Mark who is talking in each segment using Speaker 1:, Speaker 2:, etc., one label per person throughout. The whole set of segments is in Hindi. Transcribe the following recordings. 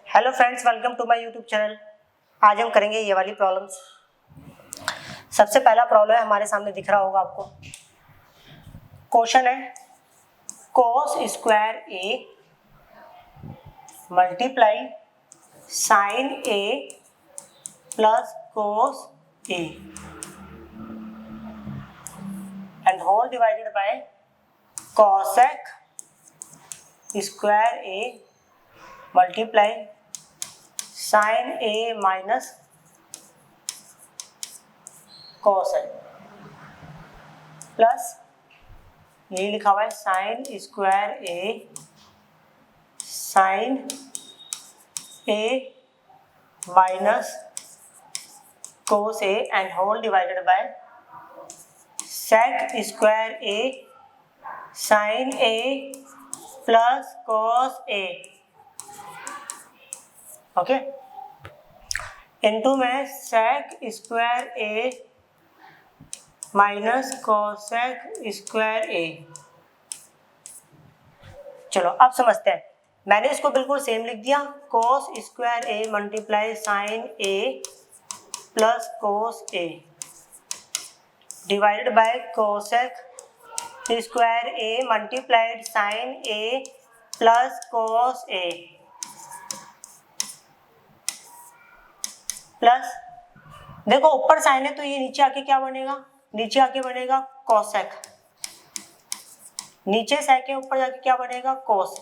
Speaker 1: Hello friends, welcome to my YouTube channel. आज हम करेंगे ये वाली प्रॉब्लम्स। सबसे पहला प्रॉब्लम है, हमारे सामने दिख रहा होगा आपको। क्वेश्चन है cos square A multiply sine A plus cos A and whole divided by cosec square A multiply sine A minus cos है प्लस यही लिखा हुआ है sine square A sine A minus cos A and whole divided by sec square A sine A plus cos A. Okay, into में sec square A minus cosec square A. चलो अब समझते हैं। मैंने इसको बिल्कुल सेम लिख दिया, cos square A multiply sine A plus cos A divided by cosec square A multiplied sine A plus cos A plus, देखो ऊपर साइन है तो ये नीचे आके क्या बनेगा, नीचे आके बनेगा cosec, नीचे sec है ऊपर जाके क्या बनेगा cos,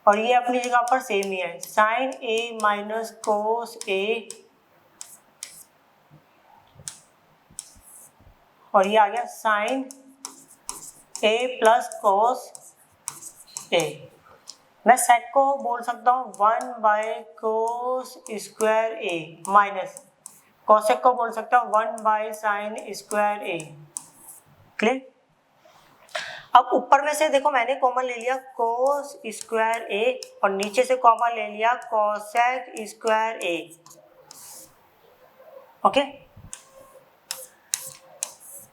Speaker 1: और ये अपनी जगह पर सेम ही है साइन ए माइनस cos ए, और ये आ गया साइन ए प्लस cos ए। मैं sec को बोल सकता हूँ 1/cos square A minus cosec को बोल सकता हूँ 1/sin स्क्वायर ए। क्लियर? अब ऊपर में से देखो मैंने कॉमन ले लिया cos स्क्वायर ए और नीचे से कॉमन ले लिया cosec स्क्वायर ए। ओके,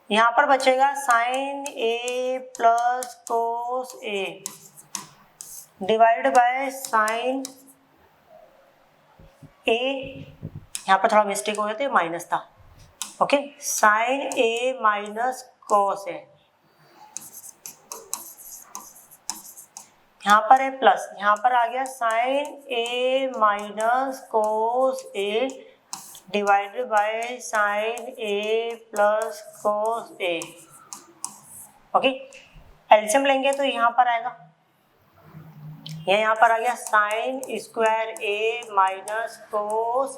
Speaker 1: यहाँ पर बचेगा sine A plus cos A divide by sine A, यहाँ पर थोड़ा मिस्टेक हो गया था, माइनस था। Okay, sine A minus cos A, यहाँ पर है प्लस, यहाँ पर आ गया sine A minus cos A divided by sine A plus cos A. Okay, LCM लेंगे तो यहाँ पर आएगा, ये यहाँ पर आ गया sine square A minus cos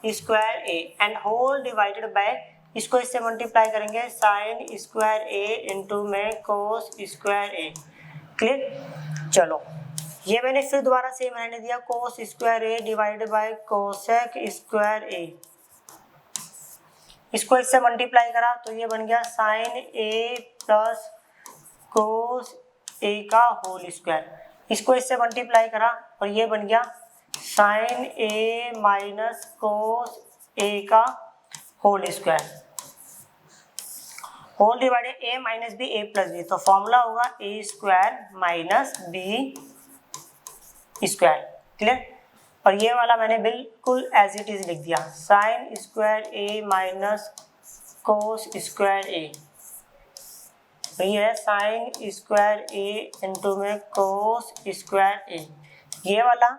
Speaker 1: square A and whole divided by, इसको इससे मल्टीप्लाई करेंगे साइन स्क्वायर ए इंटू में cos स्क्वायर ए। क्लियर? चलो ये मैंने फिर दोबारा सेम रहने दिया, cos square A divided by cosec square A, इसको इससे मल्टीप्लाई करा तो ये बन गया sine A plus cos A का होल स्क्वायर, इसको इससे मल्टीप्लाई करा और ये बन गया sine A minus cos A का whole square, whole divided A minus B A plus B, तो फॉर्मूला होगा A square minus B square. Clear? और ये वाला मैंने बिल्कुल एज इट इज लिख दिया, sign square A minus cos square ए, ये है साइन स्क्वायर ए इंटू में cos स्क्वायर ए, ये वाला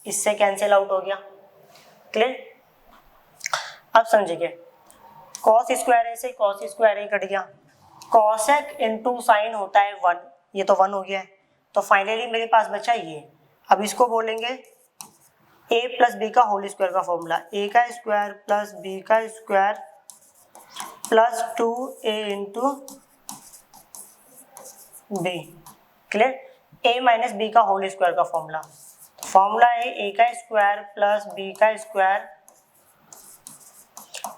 Speaker 1: इससे कैंसिल आउट हो गया। क्लियर? अब समझिए, cos स्क्वायर ए से cos स्क्वायर ए कट गया, cosec इंटू साइन होता है 1, ये तो 1 हो गया है, तो फाइनली मेरे पास बचा ये। अब इसको बोलेंगे a प्लस बी का होल स्क्वायर का फॉर्मूला, a का स्क्वायर प्लस b का square plus 2a into B. Clear? a minus B का होल स्क्वायर का फॉर्मूला, फॉर्मूला है a का स्क्वायर प्लस b का square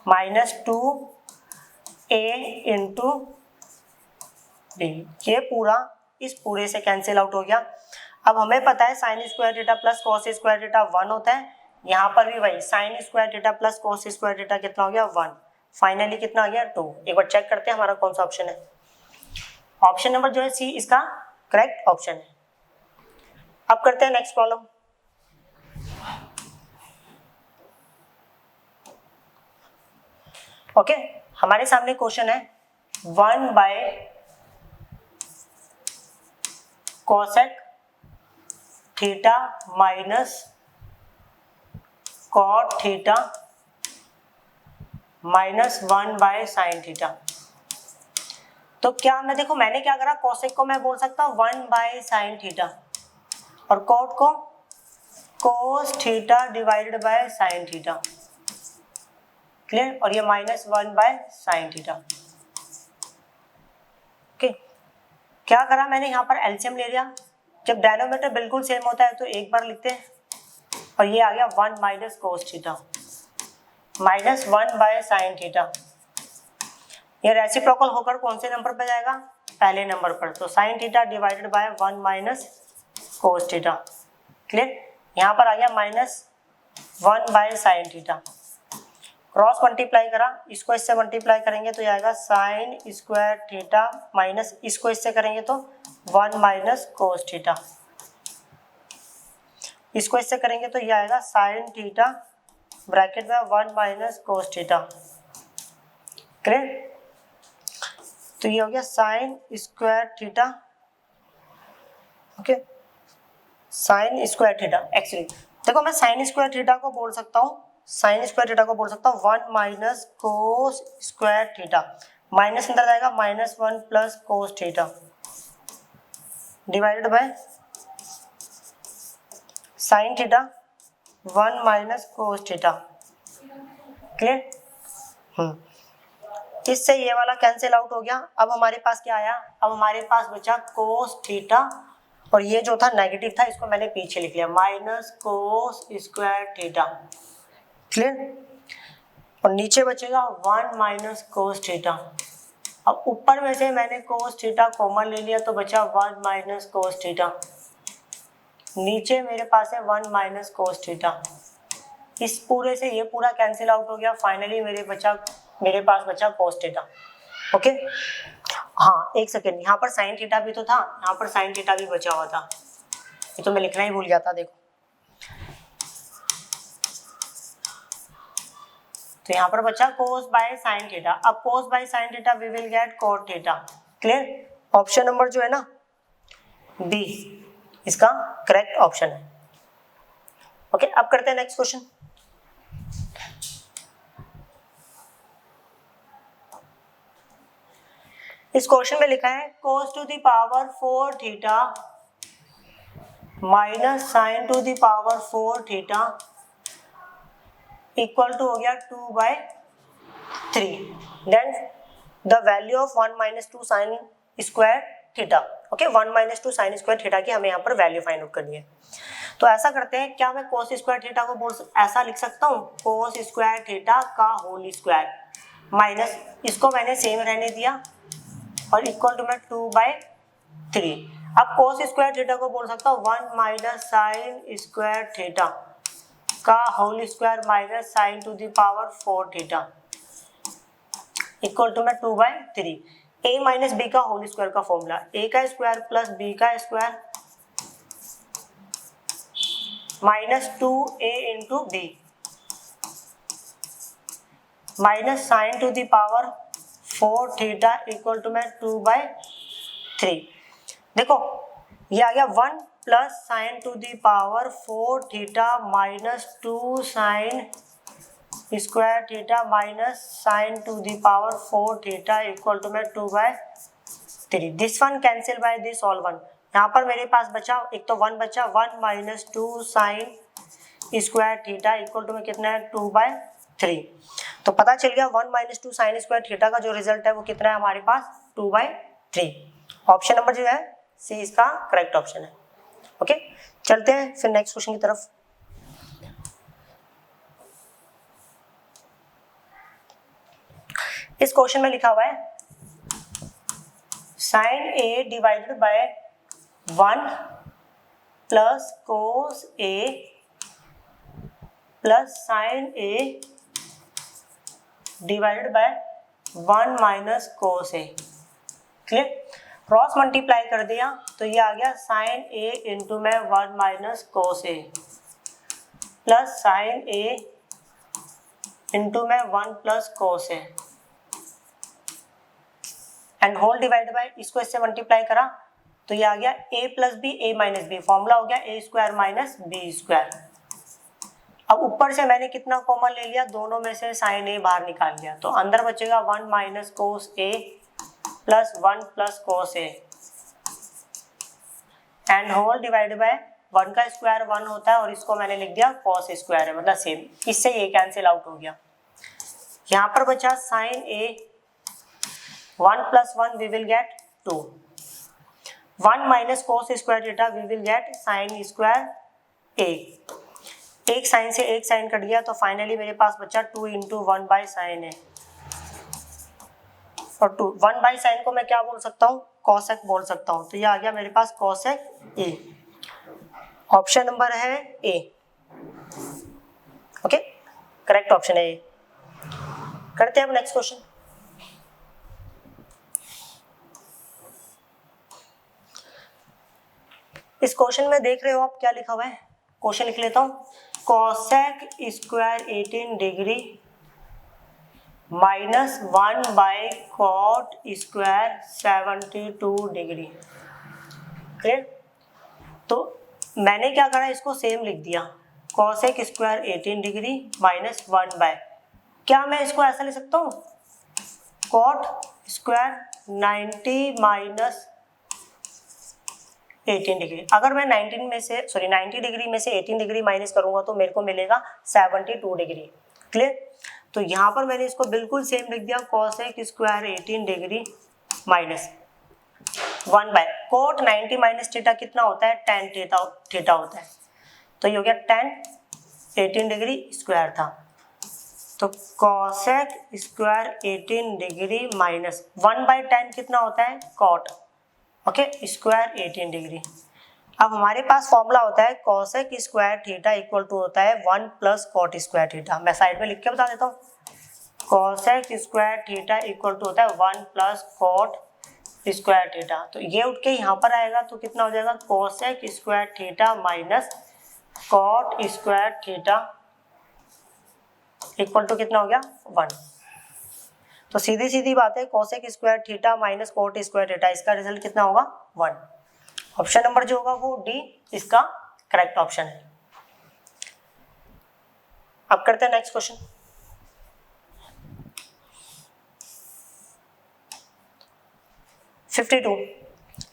Speaker 1: minus 2a into B, ये पूरा इस पूरे से कैंसिल आउट हो गया। अब हमें पता है sine square theta plus cos square theta 1 होता है, यहाँ पर भी वही sign square theta plus cos square theta कितना हो गया 1, फाइनली कितना आ गया 2। एक बार चेक करते हैं हमारा कौन सा ऑप्शन है। ऑप्शन नंबर जो है सी इसका करेक्ट ऑप्शन है। अब करते हैं नेक्स्ट प्रॉब्लम। ओके, हमारे सामने क्वेश्चन है 1 by cosec theta minus cot theta minus 1 by sine theta. तो क्या मैं देखो मैंने क्या करा, कोसेक को मैं बोल सकता हूँ 1 बाय साइन थीटा और कॉट को cos theta divided by sine theta, clear, और ये minus 1 by sine theta. Okay, क्या करा मैंने यहाँ पर एलसीएम ले लिया, जब डिनोमिनेटर बिल्कुल सेम होता है तो एक बार लिखते हैं और ये आ गया 1 minus cos theta minus 1 by sine theta. ये रेसिप्रोकल होकर कौन से नंबर पर जाएगा, पहले नंबर पर, तो sine theta divided by 1 minus cos theta, clear. यहाँ पर आ गया minus 1 by sine theta, cross multiply करा, इसको इससे मल्टीप्लाई करेंगे तो ये आएगा साइन स्क्वायर थीटा माइनस इसको इससे करेंगे तो 1 माइनस कोस थीटा, इसको इससे करेंगे तो ये आएगा साइन थीटा ब्रैकेट में 1 माइनस कोस थीटा, क्लियर। तो ये हो गया sine square theta, okay, sign square theta. Actually देखो मैं साइन स्क्वायर थीटा को बोल सकता हूँ, साइन स्क्वायर थीटा को बोल सकता हूँ 1 minus cos square theta, minus अंदर जाएगा minus 1 plus cos theta divided by sine theta 1 minus cos theta, clear. इससे ये वाला कैंसिल आउट हो गया। अब हमारे पास क्या आया, अब हमारे पास बचा कोस थीटा और ये जो था नेगेटिव था इसको मैंने पीछे लिख लिया minus cos square theta, clear, और नीचे बचेगा 1 माइनस कोस थीटा। अब ऊपर में से मैंने कोस थीटा कॉमन ले लिया तो बचा 1 माइनस कोस थीटा, नीचे मेरे पास है 1 माइनस कोस थीटा। इस पूरे से ये पूरा कैंसिल आउट हो गया, फाइनली मेरे पास बचा कोस थीटा, ओके। हाँ एक सेकेंड, यहाँ पर साइन थीटा भी तो था, यहाँ पर साइन थीटा भी बचा हुआ था, ये तो मैं लिखना ही भूल गया था, देखो तो यहाँ पर बचा कोस बाय साइन थीटा। अब cos by sine theta we will get cot theta, clear. Option number जो है ना बी इसका करेक्ट ऑप्शन है, ओके। अब करते हैं नेक्स्ट क्वेश्चन। इस क्वेश्चन में लिखा है cos to the power 4 theta minus sine to the power 4 theta equal to हो गया 2/3, then the value of 1 minus 2 sine square theta, okay. 1 minus 2 sine square theta की हमें यहाँ पर वैल्यू फाइंड आउट करनी है। तो ऐसा करते हैं, क्या मैं cos स्क्वायर थीटा को ऐसा लिख सकता हूँ, cos स्क्वायर थीटा का होल स्क्वायर माइनस इसको मैंने सेम रहने दिया और इक्वल टू में 2/3। अब cos स्क्वायर थीटा को बोल सकता हूँ 1 माइनस साइन स्क्वायर थीटा का whole square minus sine to the power 4 theta equal to में 2/3। a माइनस बी का होल स्क्वायर का फॉर्मूला, a का स्क्वायर प्लस b का square minus 2a into B minus sine to the power 4 theta equal to में 2/3। देखो ये आ गया 1 plus sine to the power 4 theta minus 2 sine square theta minus sine to the power 4 theta equal to में 2/3। This one cancel by this all one, यहाँ पर मेरे पास बचा एक तो 1 बचा, 1 minus 2 sine square theta equal to में कितना है 2/3। तो पता चल गया 1 माइनस 2 साइन स्क्वायर थीटा का जो रिजल्ट है वो कितना है हमारे पास 2/3। ऑप्शन नंबर जो है सी इसका करेक्ट ऑप्शन है, ओके। चलते हैं फिर नेक्स्ट क्वेश्चन की तरफ। इस क्वेश्चन में लिखा हुआ है sine A divided by 1 plus cos A plus sine A divided by 1 minus cos A, clear. Cross multiply कर दिया तो ये आ गया साइन ए इंटू में 1 minus cos A plus sine A into में 1 plus cos A, and whole divide by, इसको इससे मल्टीप्लाई करा तो ये आ गया a plus B a minus B, formula हो गया a square minus B square. अब ऊपर से मैंने कितना कॉमन ले लिया, दोनों में से साइन a बाहर निकाल लिया, तो अंदर बचेगा 1 minus cos a plus 1 plus cos a and whole divide by 1 का स्क्वायर 1 होता है और इसको मैंने लिख दिया कॉस स्क्वायर है, मतलब सेम, इससे ये कैंसिल आउट हो गया। यहाँ पर बचा sine a, 1 plus 1 we will get 2, 1 minus cos square theta we will get sine square a, एक साइन से एक साइन कट गया तो फाइनली मेरे पास बचा 2 इंटू 1 बाई साइन a, और 1 बाई साइन को मैं क्या बोल सकता हूँ, कॉसेक बोल सकता हूँ, तो ये आ गया मेरे पास कॉसेक a। ऑप्शन नंबर है ए, ओके, करेक्ट ऑप्शन है ए। करते हैं अब नेक्स्ट क्वेश्चन। इस क्वेश्चन में देख रहे हो आप क्या लिखा हुआ है, क्वेश्चन लिख लेता हूँ, cosec square 18 degree minus 1 by cot square 72 degree. Clear? तो मैंने क्या करा, इसको सेम लिख दिया, cosec square 18 degree minus 1 by, क्या मैं इसको ऐसा लिख सकता हूँ, कॉट स्क्वायर 90 माइनस 18 डिग्री। अगर मैं 90 डिग्री में से 18 डिग्री माइनस करूंगा तो मेरे को मिलेगा 72 डिग्री। क्लियर? तो यहाँ पर मैंने इसको बिल्कुल सेम लिख दिया, cosec square 18 degree minus 1 by cot 90 minus theta कितना होता है, tan थीटा होता है, तो ये हो गया tan 18 डिग्री स्क्वायर था, तो cosec square 18 degree minus 1 by tan कितना होता है, कॉट, ओके, स्क्वायर 18 डिग्री। अब हमारे पास फॉर्मूला होता है cosec square theta equal to होता है 1 प्लस कॉट स्क्वायर थीटा। मैं साइड में लिख के बता देता हूँ, cosec square theta equal to होता है 1 प्लस कॉट स्क्वायर थीटा, तो ये उठ के यहाँ पर आएगा तो कितना हो जाएगा, cosec square theta minus cot square theta equal to कितना हो गया, 1। तो सीधी सीधी बात है, cosec square theta minus cot square theta, इसका रिजल्ट कितना होगा, 1। ऑप्शन नंबर जो होगा वो डी इसका करेक्ट ऑप्शन है। अब करते हैं नेक्स्ट क्वेश्चन।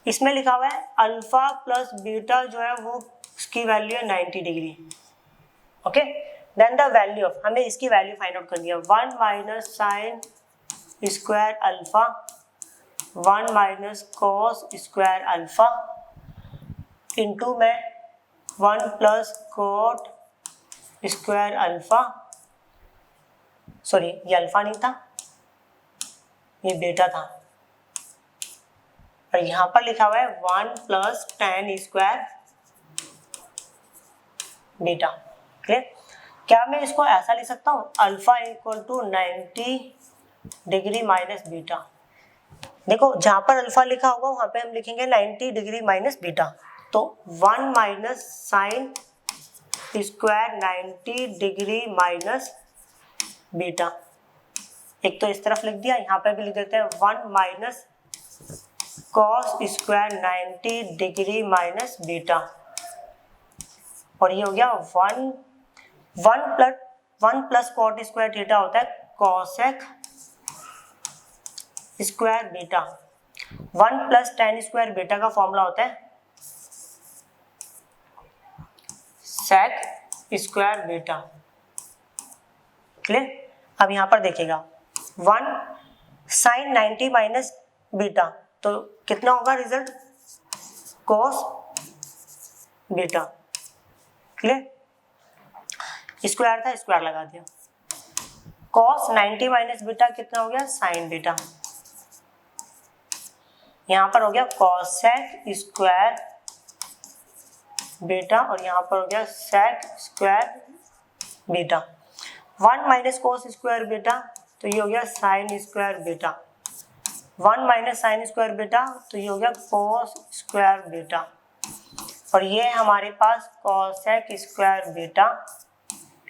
Speaker 1: इसमें लिखा हुआ है अल्फा प्लस बीटा जो है वो इसकी वैल्यू है 90 degree, okay, then the value of, हमें इसकी वैल्यू फाइंड आउट करनी है, 1 minus sine square alpha 1 minus cos square alpha into में 1 plus cot square alpha, sorry ये अल्फा नहीं था, ये बीटा था, और यहाँ पर लिखा हुआ है 1 plus tan square beta. Clear? क्या मैं इसको ऐसा लिख सकता हूँ, alpha equal to 90 degree minus beta. देखो जहाँ पर अल्फा लिखा होगा वहाँ पे हम लिखेंगे 90 डिग्री माइनस बीटा, तो 1 minus sine square 90 degree minus beta, एक तो इस तरफ लिख दिया, यहाँ पे भी लिख देते हैं 1 minus cos square 90 degree minus beta, और ये हो गया 1 प्लस कॉट स्क्वायर थीटा होता है cosec square beta, 1 plus tan square beta का फॉर्मूला होता है सेक स्क्वायर बीटा। क्लियर? अब यहाँ पर देखिएगा 1 साइन 90 माइनस बीटा, तो कितना होगा result, cos beta. Clear? Square था, स्क्वायर लगा दिया, कॉस 90 माइनस बीटा कितना हो गया, साइन बीटा, यहाँ पर हो गया कॉसेक स्क्वायर बीटा, और यहाँ पर हो गया sec square beta, 1 minus cos square beta, तो ये हो गया sine square beta, 1 minus sine square beta, तो ये हो गया कोस स्क्वायर बीटा, और ये हमारे पास कॉसेक स्क्वायर बीटा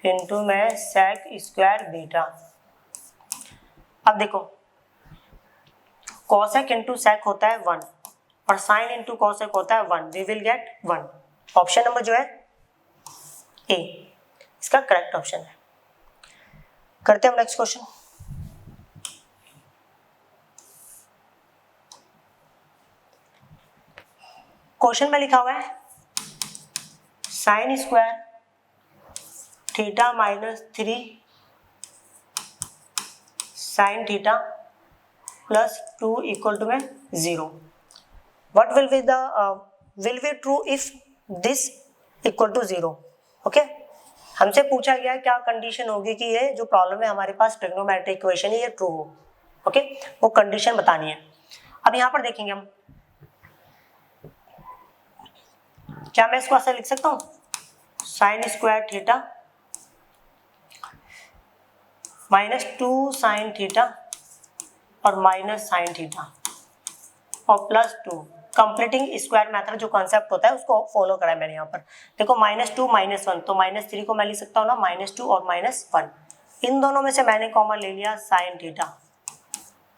Speaker 1: इंटू में सेक स्क्वायर बीटा। अब देखो कॉसेक इंटू सेक होता है 1 और साइन इंटू कॉसेक होता है 1, we will get 1। Option number जो है ए इसका करेक्ट ऑप्शन है। करते हैं हम नेक्स्ट क्वेश्चन। क्वेश्चन में लिखा हुआ है sine square theta minus 3 sine theta plus 2 equal to में 0। What will be true if this equal to 0? Okay, हमसे पूछा गया क्या कंडीशन होगी कि ये जो प्रॉब्लम है हमारे पास ट्रिग्नोमेट्रिक इक्वेशन है ये ट्रू हो। ओके, वो कंडीशन बतानी है। अब यहाँ पर देखेंगे हम, क्या मैं इसको ऐसा लिख सकता हूँ, sign square theta minus 2 sine theta और माइनस साइन थीटा और प्लस 2, कंप्लीटिंग स्क्वायर मेथड जो कॉन्सेप्ट होता है उसको फॉलो करा है मैंने यहाँ पर। देखो -2 -1, तो -3 को मैं लिख सकता हूँ ना -2 और -1, इन दोनों में से मैंने कॉमन ले लिया साइन थीटा,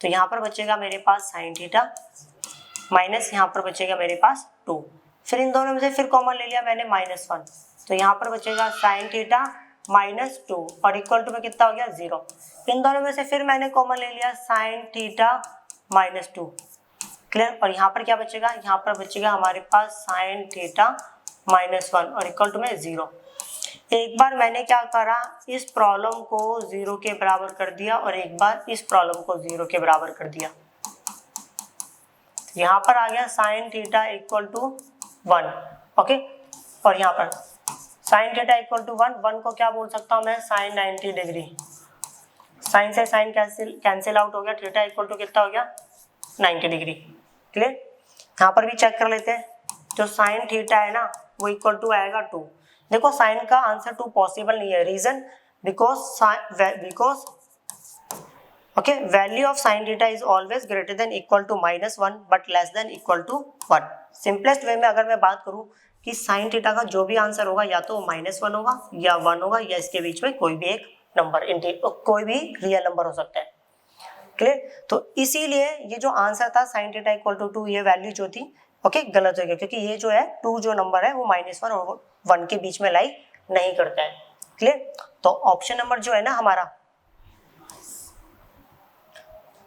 Speaker 1: तो यहाँ पर बचेगा मेरे पास साइन थीटा माइनस यहाँ पर बचेगा मेरे पास 2, फिर इन दोनों में से फिर कॉमन ले लिया मैंने -1, तो यहाँ पर बचेगा साइन थीटा -2 और इक्वल टू में कितना हो गया 0। इन दोनों में से फिर मैंने कॉमन ले लिया साइन थीटा -2, क्लियर। और यहाँ पर क्या बचेगा, यहाँ पर बचेगा हमारे पास साइन थीटा -1 और इक्वल टू में 0। एक बार मैंने क्या करा, इस प्रॉब्लम को 0 के बराबर कर दिया और एक बार इस प्रॉब्लम को 0 के बराबर कर दिया। यहाँ पर आ गया sine theta equal to 1, okay, और यहाँ पर साइन थीटा इक्वल टू 1 को क्या बोल सकता हूँ मैं, साइन 90 डिग्री। साइन से साइन कैंसिल आउट हो गया, थीटा इक्वल टू कितना हो गया 90 डिग्री, क्लियर। यहाँ पर भी चेक कर लेते हैं, जो साइन थीटा है ना वो इक्वल टू आएगा 2। देखो साइन का आंसर 2 पॉसिबल नहीं है, reason because okay value of sine theta is always greater than equal to -1 but less than equal to 1। Simplest way में अगर मैं बात करूँ कि साइन थीटा का जो भी आंसर होगा या तो -1 होगा या 1 होगा या इसके बीच में कोई भी एक नंबर, कोई भी रियल नंबर हो सकता है, क्लियर। तो इसीलिए ये जो आंसर था साइन थीटा इक्वल टू 2, ये वैल्यू जो थी ओके गलत हो गया, क्योंकि ये जो है 2 जो नंबर है वो -1 और 1 के बीच में लाई नहीं करता है, क्लियर। तो ऑप्शन नंबर जो है ना हमारा,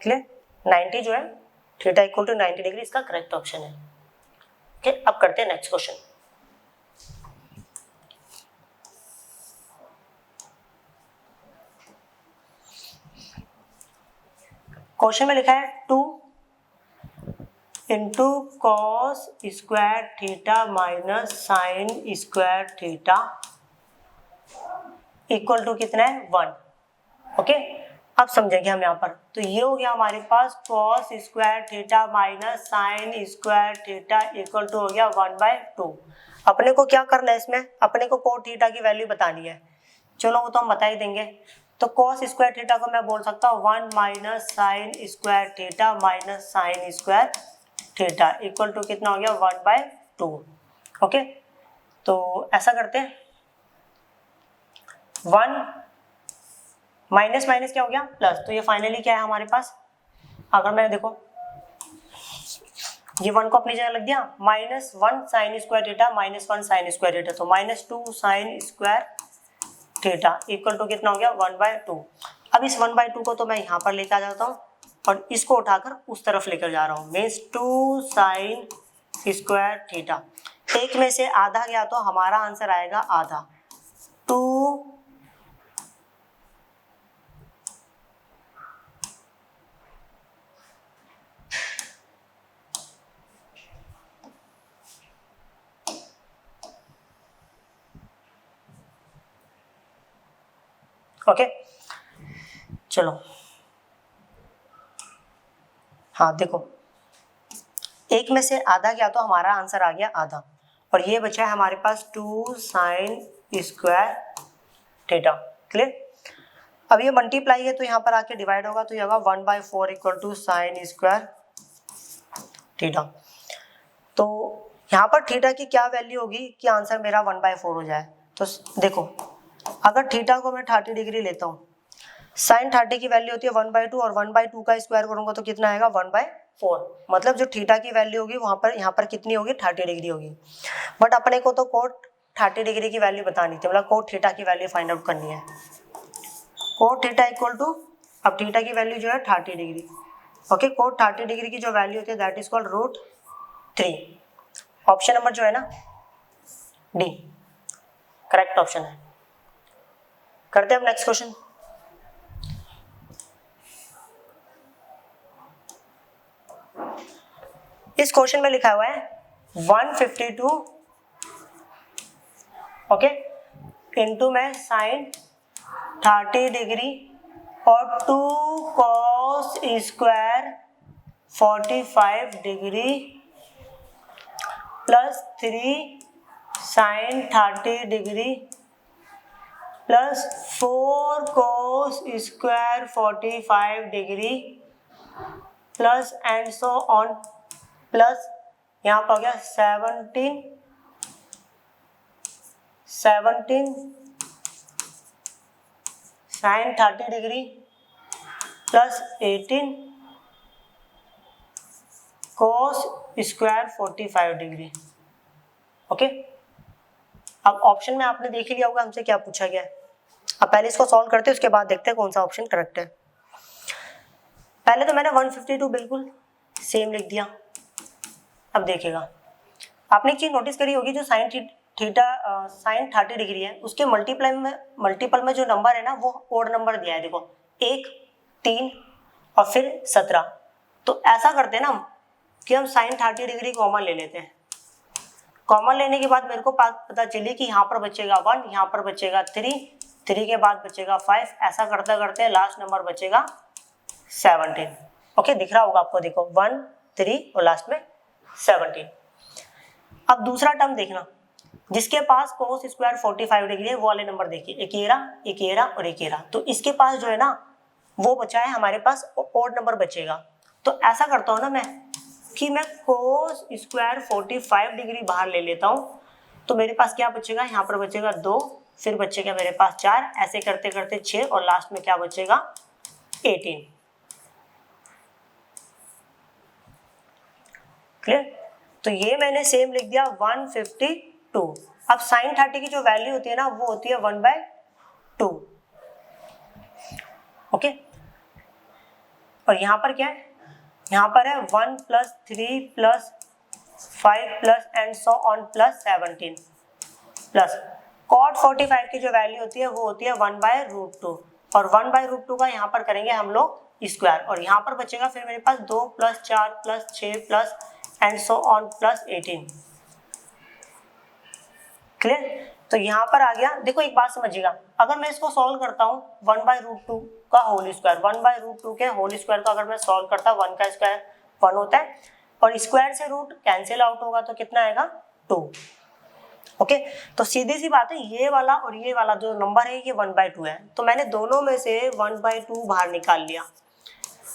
Speaker 1: क्लियर, 90 जो है थीटा इक्वल टू 90 डिग्री इसका करेक्ट ऑप्शन है। ओके, अब करते हैं नेक्स्ट क्वेश्चन। क्वेश्चन में लिखा है 2 into cos square theta minus sine square theta equal to कितना है 1। ओके, अब समझेंगे हम यहाँ पर, तो ये हो गया हमारे पास cos square theta minus sine square theta equal to हो गया 1/2। अपने को क्या करना है इसमें, अपने को कोट थीटा की वैल्यू बतानी है, चलो वो तो हम बता ही देंगे। तो कॉस स्क्वायर थीटा को मैं बोल सकता हूँ 1 minus sine square theta minus sine square theta equal to कितना हो गया 1/2। ओके, तो ऐसा करते हैं, 1 माइनस माइनस क्या हो गया प्लस, तो ये फाइनली क्या है हमारे पास, अगर मैं देखो ये 1 को अपनी जगह लग दिया, -1 sine square theta -1 sine square theta, तो -2 sine square theta equal to कितना हो गया 1/2। अब इस 1/2 को तो मैं यहाँ पर लेकर आ जाता हूँ और इसको उठाकर उस तरफ लेकर जा रहा हूँ, मीन्स 2 साइन स्क्वायर थीटा, एक में से आधा गया तो हमारा आंसर आएगा आधा, 2 ओके। चलो हाँ देखो, एक में से आधा गया तो हमारा आंसर आ गया आधा, और ये बचा है हमारे पास 2 साइन स्क्वायर थीटा, क्लियर। अब ये मल्टीप्लाई है तो यहाँ पर आके डिवाइड होगा, तो ये होगा 1/4 equal to sine square theta. तो यहाँ पर थीटा की क्या वैल्यू होगी कि आंसर मेरा 1/4 हो जाए, तो देखो अगर थीटा को मैं 30 डिग्री लेता हूँ, साइन 30 की वैल्यू होती है 1/2 और 1/2 का स्क्वायर करूंगा तो कितना आएगा 1/4, 4, मतलब जो थीटा की वैल्यू होगी वहाँ पर यहाँ पर कितनी होगी 30 डिग्री होगी। बट अपने को तो कोट 30 डिग्री की वैल्यू बतानी थी, मतलब कोट थीटा की वैल्यू फाइंड आउट करनी है। कोट थीटा इक्वल टू, अब थीटा की वैल्यू जो है 30 डिग्री, ओके, कोट 30 डिग्री की जो वैल्यू होती है that is called √3। Option number जो है ना डी करेक्ट ऑप्शन है। करते हैं हम नेक्स्ट क्वेश्चन। इस क्वेश्चन में लिखा हुआ है 152 ओके इंटू में साइन 30 डिग्री और 2 cos square 45 degree plus 3 sine 30 degree plus 4 cos square 45 degree plus and so on, plus यहाँ पर हो गया 17 sine 30 degree plus 18 cos square 45 degree. Okay, अब ऑप्शन में आपने देख लिया होगा हमसे क्या पूछा गया है। अब पहले इसको सॉल्व करते हैं, उसके बाद देखते हैं कौन सा ऑप्शन करेक्ट है। पहले तो मैंने 152 बिल्कुल सेम लिख दिया। अब देखिएगा, आपने एक चीज नोटिस करी होगी, जो साइन 30 डिग्री है उसके मल्टीपल में जो नंबर है ना वो ओड नंबर दिया है। देखो 1, 3 और फिर 17। तो ऐसा करते हैं ना कि हम साइन 30 डिग्री कॉमन ले लेते हैं। कॉमन लेने के बाद मेरे को पता चली कि यहाँ पर बचेगा 1, यहाँ पर बचेगा 3, 3 के बाद बचेगा 5, ऐसा करते करते लास्ट नंबर बचेगा 17। ओके, दिख रहा होगा आपको, देखो 1, 3 और लास्ट में 17। अब दूसरा टर्म देखना, जिसके पास cos स्क्वायर 45 डिग्री है वो वाले नंबर देखिए, एक ये रहा और एक ये रहा। तो इसके पास जो है ना वो बचा है, हमारे पास ओड नंबर बचेगा। तो ऐसा करता हूँ ना मैं कि मैं cos स्क्वायर 45 डिग्री बाहर ले लेता हूँ। तो मेरे पास क्या बचेगा, यहाँ पर बचेगा 2, फिर बचेगा मेरे पास 4, ऐसे करते करते 6 और लास्ट में क्या बचेगा 18। क्लियर? तो ये मैंने सेम लिख दिया 152। अब साइन 30 की जो वैल्यू होती है ना वो होती है 1/2। ओके, और यहाँ पर क्या है, यहाँ पर है 1 + 3 + 5 plus and so on plus 17 plus cot 45 की जो वैल्यू होती है वो होती है 1/√2 और 1/√2 का यहाँ पर करेंगे हम लोग स्क्वायर और यहाँ पर बचेगा फिर मेरे पास 2 + 4 + 6 plus and so on plus 18। Clear? तो यहाँ पर आ गया। देखो एक बात समझिएगा, अगर मैं इसको सॉल्व करता हूँ 1/√2 का होल स्क्वायर, 1/√2 के होल स्क्वायर को अगर मैं सॉल्व करता हूँ 1 का स्क्वायर 1 होता है और स्क्वायर से रूट कैंसिल आउट होगा तो कितना आएगा 2। ओके, तो सीधी सी बात है, ये वाला और ये वाला जो नंबर है ये 1/2 है, तो मैंने दोनों में से 1/2 बाहर निकाल लिया।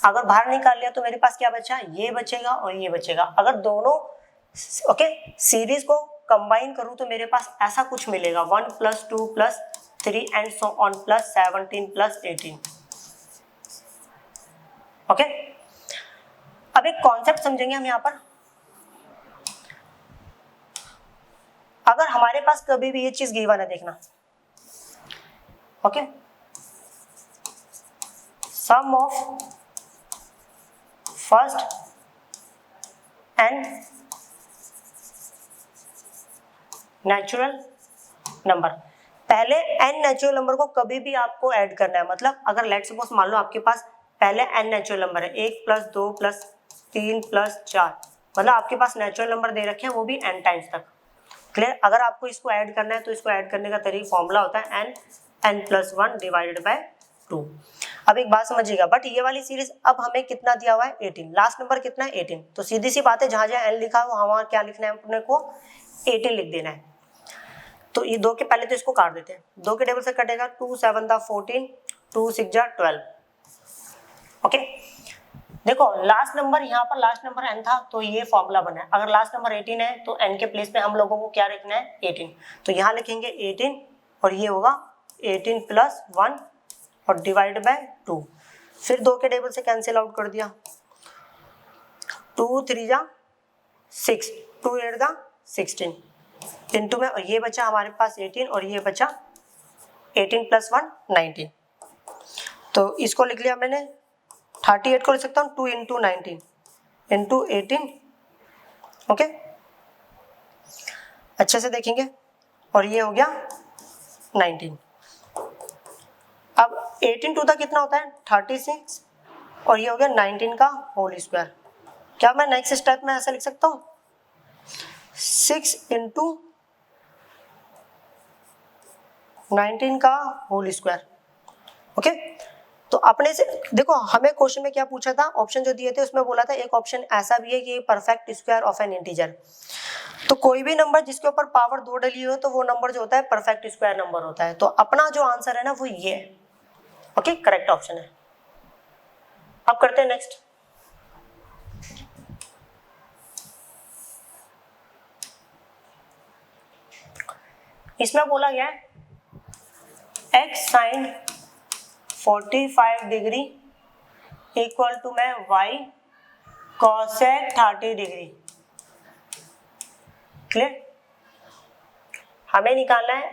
Speaker 1: अगर बाहर निकाल लिया तो मेरे पास क्या बचा, ये बचेगा और ये बचेगा। अगर दोनों ओके सीरीज को कंबाइन करूं तो मेरे पास ऐसा कुछ मिलेगा 1 + 2 + 3 and so on plus 17 + 18। Okay, अब एक कॉन्सेप्ट समझेंगे हम यहाँ पर। अगर हमारे पास कभी भी ये चीज गिवन है, देखना okay, sum of first and natural number, पहले n नेचुरल नंबर को कभी भी आपको ऐड करना है। मतलब अगर लेट सपोज मान लो आपके पास पहले n नेचुरल नंबर है, 1 + 2 + 3 + 4, मतलब आपके पास नेचुरल नंबर दे रखे हैं वो भी n टाइम्स तक। क्लियर? अगर आपको इसको ऐड करना है तो इसको ऐड करने का तरीका फॉर्मूला होता है n + 1 / 2। अब एक बात समझिएगा, बट ये वाली सीरीज अब हमें कितना दिया हुआ है 18, लास्ट नंबर कितना है 18, तो सीधी सी बात है जहां जहां n लिखा है वहां क्या लिखना है अपने को 18 लिख देना है। तो ये 2 के पहले तो इसको काट देते हैं, 2 के टेबल से कटेगा 2 × 7 = 14, 2 × 6 = 12। ओके, देखो लास्ट नंबर यहाँ पर लास्ट नंबर n था तो ये फॉर्मूला बना है। अगर लास्ट नंबर 18 है तो n के प्लेस पे हम लोगों को क्या लिखना है 18, तो यहाँ लिखेंगे 18 और ये होगा 18 + 1 और / 2। फिर 2 के टेबल से कैंसिल आउट कर दिया, 2 3 जा 6, 2 8 जा 16 इंटू में, और ये बचा हमारे पास 18 और ये बचा 18 + 1 19। तो इसको लिख लिया मैंने, 38 को लिख सकता हूँ 2 × 19 इंटू 18। ओके, अच्छे से देखेंगे, और ये हो गया 19। अब 18 टू द कितना होता है 36, और ये हो गया 19 का होल स्क्वायर। क्या मैं नेक्स्ट स्टेप में ऐसा लिख सकता हूँ 6 × 19 का होल स्क्वायर। ओके, तो अपने से देखो, हमें क्वेश्चन में क्या पूछा था, ऑप्शन जो दिए थे उसमें बोला था एक ऑप्शन ऐसा भी है कि perfect square of N integer. तो कोई भी नंबर जिसके ऊपर पावर 2 डली हो तो वो नंबर जो होता है परफेक्ट स्क्वायर नंबर होता है। तो अपना जो आंसर है ना वो ये है। ओके, करेक्ट ऑप्शन है। अब करते हैं नेक्स्ट। इसमें बोला गया है x sin 45 degree equal to में y cosec 30 डिग्री। क्लियर? हमें निकालना है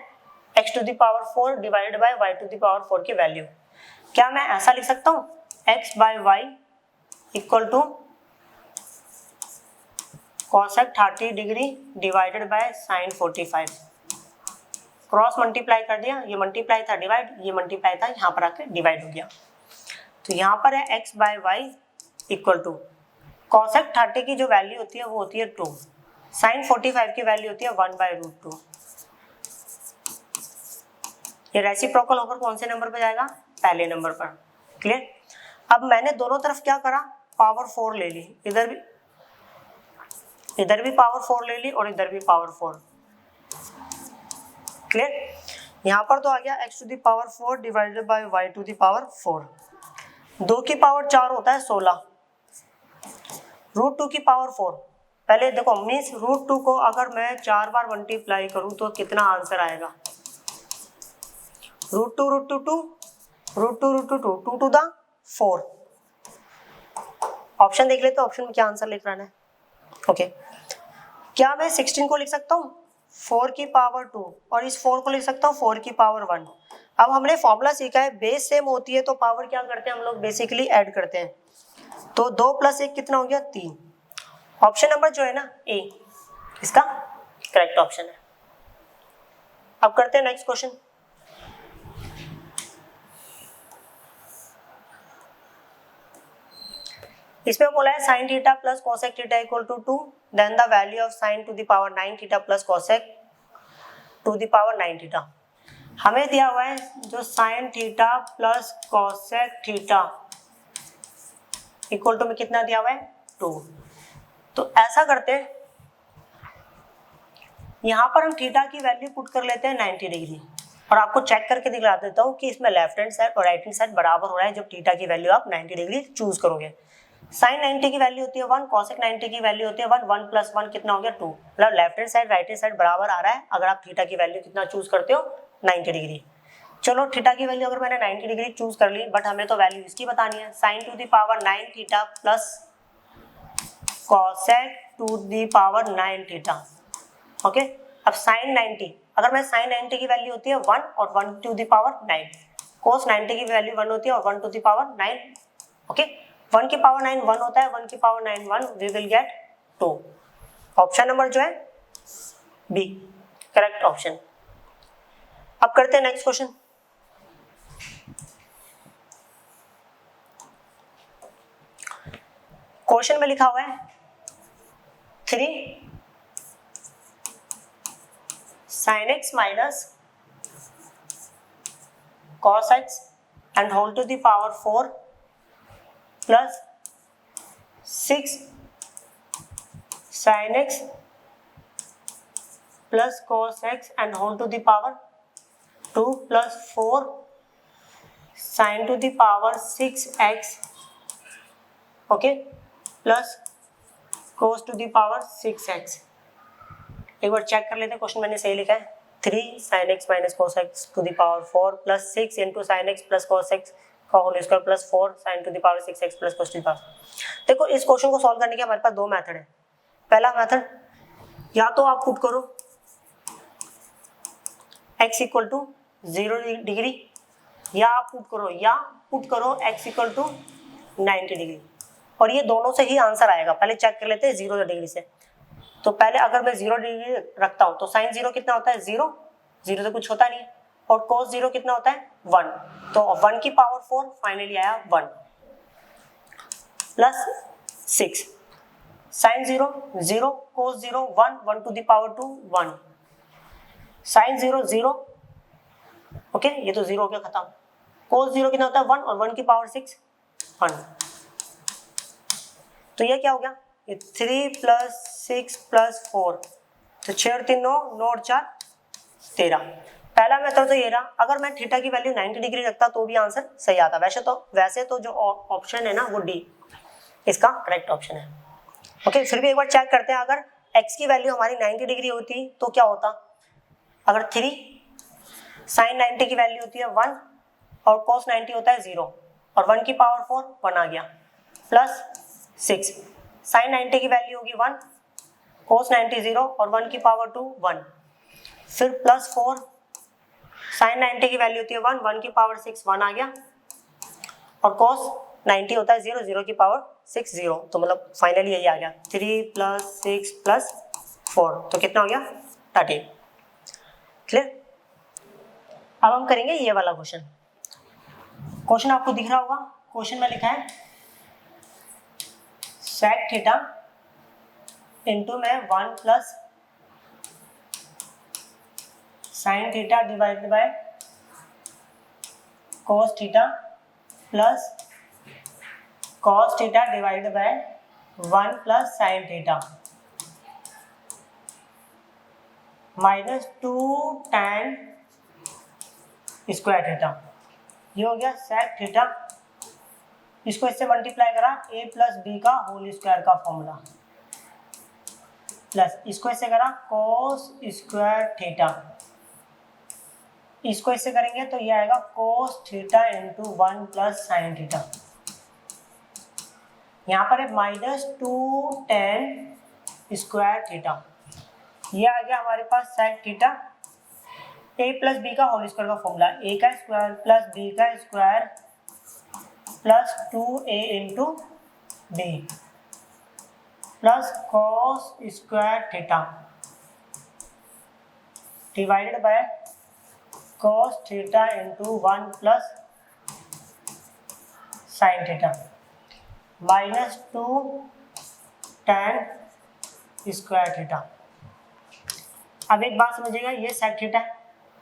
Speaker 1: x to the power 4 divided by y to the power 4 की वैल्यू। क्या मैं ऐसा लिख सकता हूँ x by y equal to cosec 30 degree divided by sin 45। Cross multiply कर दिया, ये मल्टीप्लाई था डिवाइड, ये मल्टीप्लाई था, यहाँ पर आकर डिवाइड हो गया। तो यहाँ पर है x by Y equal to cosec 30 की जो वैल्यू होती है वो होती है 2, sin 45 की वैल्यू होती है 1/√2। ये रेसिप्रोकल होकर कौन से नंबर पर जाएगा, पहले नंबर पर। क्लियर? अब मैंने दोनों तरफ क्या करा, पावर 4 ले ली, इधर भी पावर 4 ले ली और इधर भी पावर 4। क्लियर? यहाँ पर तो आ गया x to the power 4 divided by y to the power 4। 2 की पावर 4 होता है 16, √2 की पावर 4। पहले देखो मीन्स √2 को अगर मैं 4 बार मल्टीप्लाई करूँ तो कितना आंसर आएगा, √2 √2 2 √2 √2 2 2 टू द 4। ऑप्शन देख लेते, ऑप्शन में क्या आंसर लिख रहा है। ओके, क्या मैं 16 को लिख सकता हूँ 4 की पावर 2 और इस 4 को लिख सकता हूँ 4 की पावर 1। अब हमने फॉर्मूला सीखा है, बेस सेम होती है तो पावर क्या करते हैं हम लोग, बेसिकली ऐड करते हैं। तो 2 + 1 कितना हो गया 3। ऑप्शन नंबर जो है ना ए, इसका करेक्ट ऑप्शन है। अब करते हैं नेक्स्ट क्वेश्चन। इसमें बोला है sin theta plus cosec theta equal to 2, then the value of sin to the power 9 theta plus cosec to the power 9 theta. हमें दिया हुआ है जो sin theta plus cosec theta equal to में कितना दिया हुआ है 2। तो ऐसा करते हैं, यहाँ पर हम थीटा की वैल्यू पुट कर लेते हैं 90 डिग्री, और आपको चेक करके दिखला देता हूँ कि इसमें लेफ्ट हैंड साइड और राइट हैंड साइड बराबर हो रहा है जब थीटा की वैल्यू आप 90 डिग्री चूज करोगे। sin 90 की वैल्यू होती है 1, cosec 90 की वैल्यू होती है 1, 1 + 1 कितना हो गया 2। मतलब left hand side right hand side बराबर आ रहा है अगर आप थीटा की वैल्यू कितना चूज करते हो 90 डिग्री। चलो थीटा की वैल्यू अगर मैंने 90 डिग्री चूज कर ली, बट हमें तो वैल्यू इसकी बतानी है, sin to the power 9 theta plus cosec to the power 9 theta. Okay, अब sin 90, अगर मैं sin 90 की वैल्यू होती है 1 और 1 टू द पावर 9, cos 90 की वैल्यू 1 होती है और 1 टू द पावर 9। ओके, 1 की पावर 9 1 होता है, 1 की power 9 1, we will get 2। Option number जो है बी करेक्ट ऑप्शन। अब करते हैं नेक्स्ट क्वेश्चन। क्वेश्चन में लिखा हुआ है 3 sin x minus cos x and whole to the power 4 plus 6 sin x plus cos x and whole to the power 2 plus 4 sin to the power 6x, okay, plus cos to the power 6x। एक बार चेक कर लेते हैं, क्वेश्चन मैंने सही लिखा है 3 sin x minus cos x to the power 4 plus 6 into sin x plus cos x का whole square plus 4 sine to the power 6x plus cos to the power. देखो इस क्वेश्चन को सॉल्व करने के हमारे पास दो मेथड है। पहला मेथड, या तो आप पुट करो x इक्वल टू 0 डिग्री, या आप पुट करो x इक्वल टू 90 डिग्री, और ये दोनों से ही आंसर आएगा। पहले चेक कर लेते हैं 0 डिग्री से। तो पहले अगर मैं 0 डिग्री रखता हूं तो साइन 0 कितना होता है 0, 0 तो कुछ होता नहीं है, और cos 0 कितना होता है 1, तो 1 की पावर 4 फाइनली आया 1 plus 6, sine 0 0, cos 0 1, 1 to the power 2 1, sine 0 0, okay ये तो 0 हो गया खत्म। cos 0 कितना होता है 1, और 1 की पावर 6 1, तो ये क्या हो गया, ये 3 प्लस 6 प्लस 4, तो 6 और 3 9, 9 और 4 13। पहला मेथड तो ये रहा। अगर मैं थीटा की वैल्यू 90 डिग्री रखता तो भी आंसर सही आता। वैसे तो जो ऑप्शन है ना वो डी इसका करेक्ट ऑप्शन है। ओके, फिर भी एक बार चेक करते हैं, अगर x की वैल्यू हमारी 90 डिग्री होती तो क्या होता। अगर 3 साइन 90 की वैल्यू होती है 1, और cos 90 होता है 0, और 1 की पावर 4 1 आ गया, प्लस 6 साइन 90 की वैल्यू होगी 1, cos 90 0, और 1 की पावर 2 1, फिर प्लस 4 साइन 90 की वैल्यू होती है 1, 1 की पावर 6 1 आ गया, और cos 90 होता है 0, 0 की पावर 6 0, तो मतलब फाइनली यही आ गया 3 प्लस 6 प्लस 4, तो कितना हो गया 13। क्लियर। अब हम करेंगे ये वाला क्वेश्चन। क्वेश्चन आपको दिख रहा होगा, क्वेश्चन में लिखा है sec थीटा इंटू में 1 plus sine theta divided by cos theta plus cos theta divided by 1 plus sine theta minus 2 tan square theta. ये हो गया sec थीटा, इसको इससे मल्टीप्लाई करा a प्लस बी का होल स्क्वायर का फॉर्मूला, प्लस इसको इससे करा cos स्क्वायर थीटा, इसको इससे करेंगे तो ये आएगा cos theta into 1 plus sine theta. यहाँ पर है माइनस 2 tan स्क्वायर थीटा, ये आ गया हमारे पास sec theta, a plus B का होल स्क्वायर का फॉर्मूला, a का स्क्वायर प्लस b का square plus 2a into B plus cos square theta divided by cos theta into 1 plus sine theta minus 2 tan square theta. अब एक बात समझिएगा, ये sec थीटा है,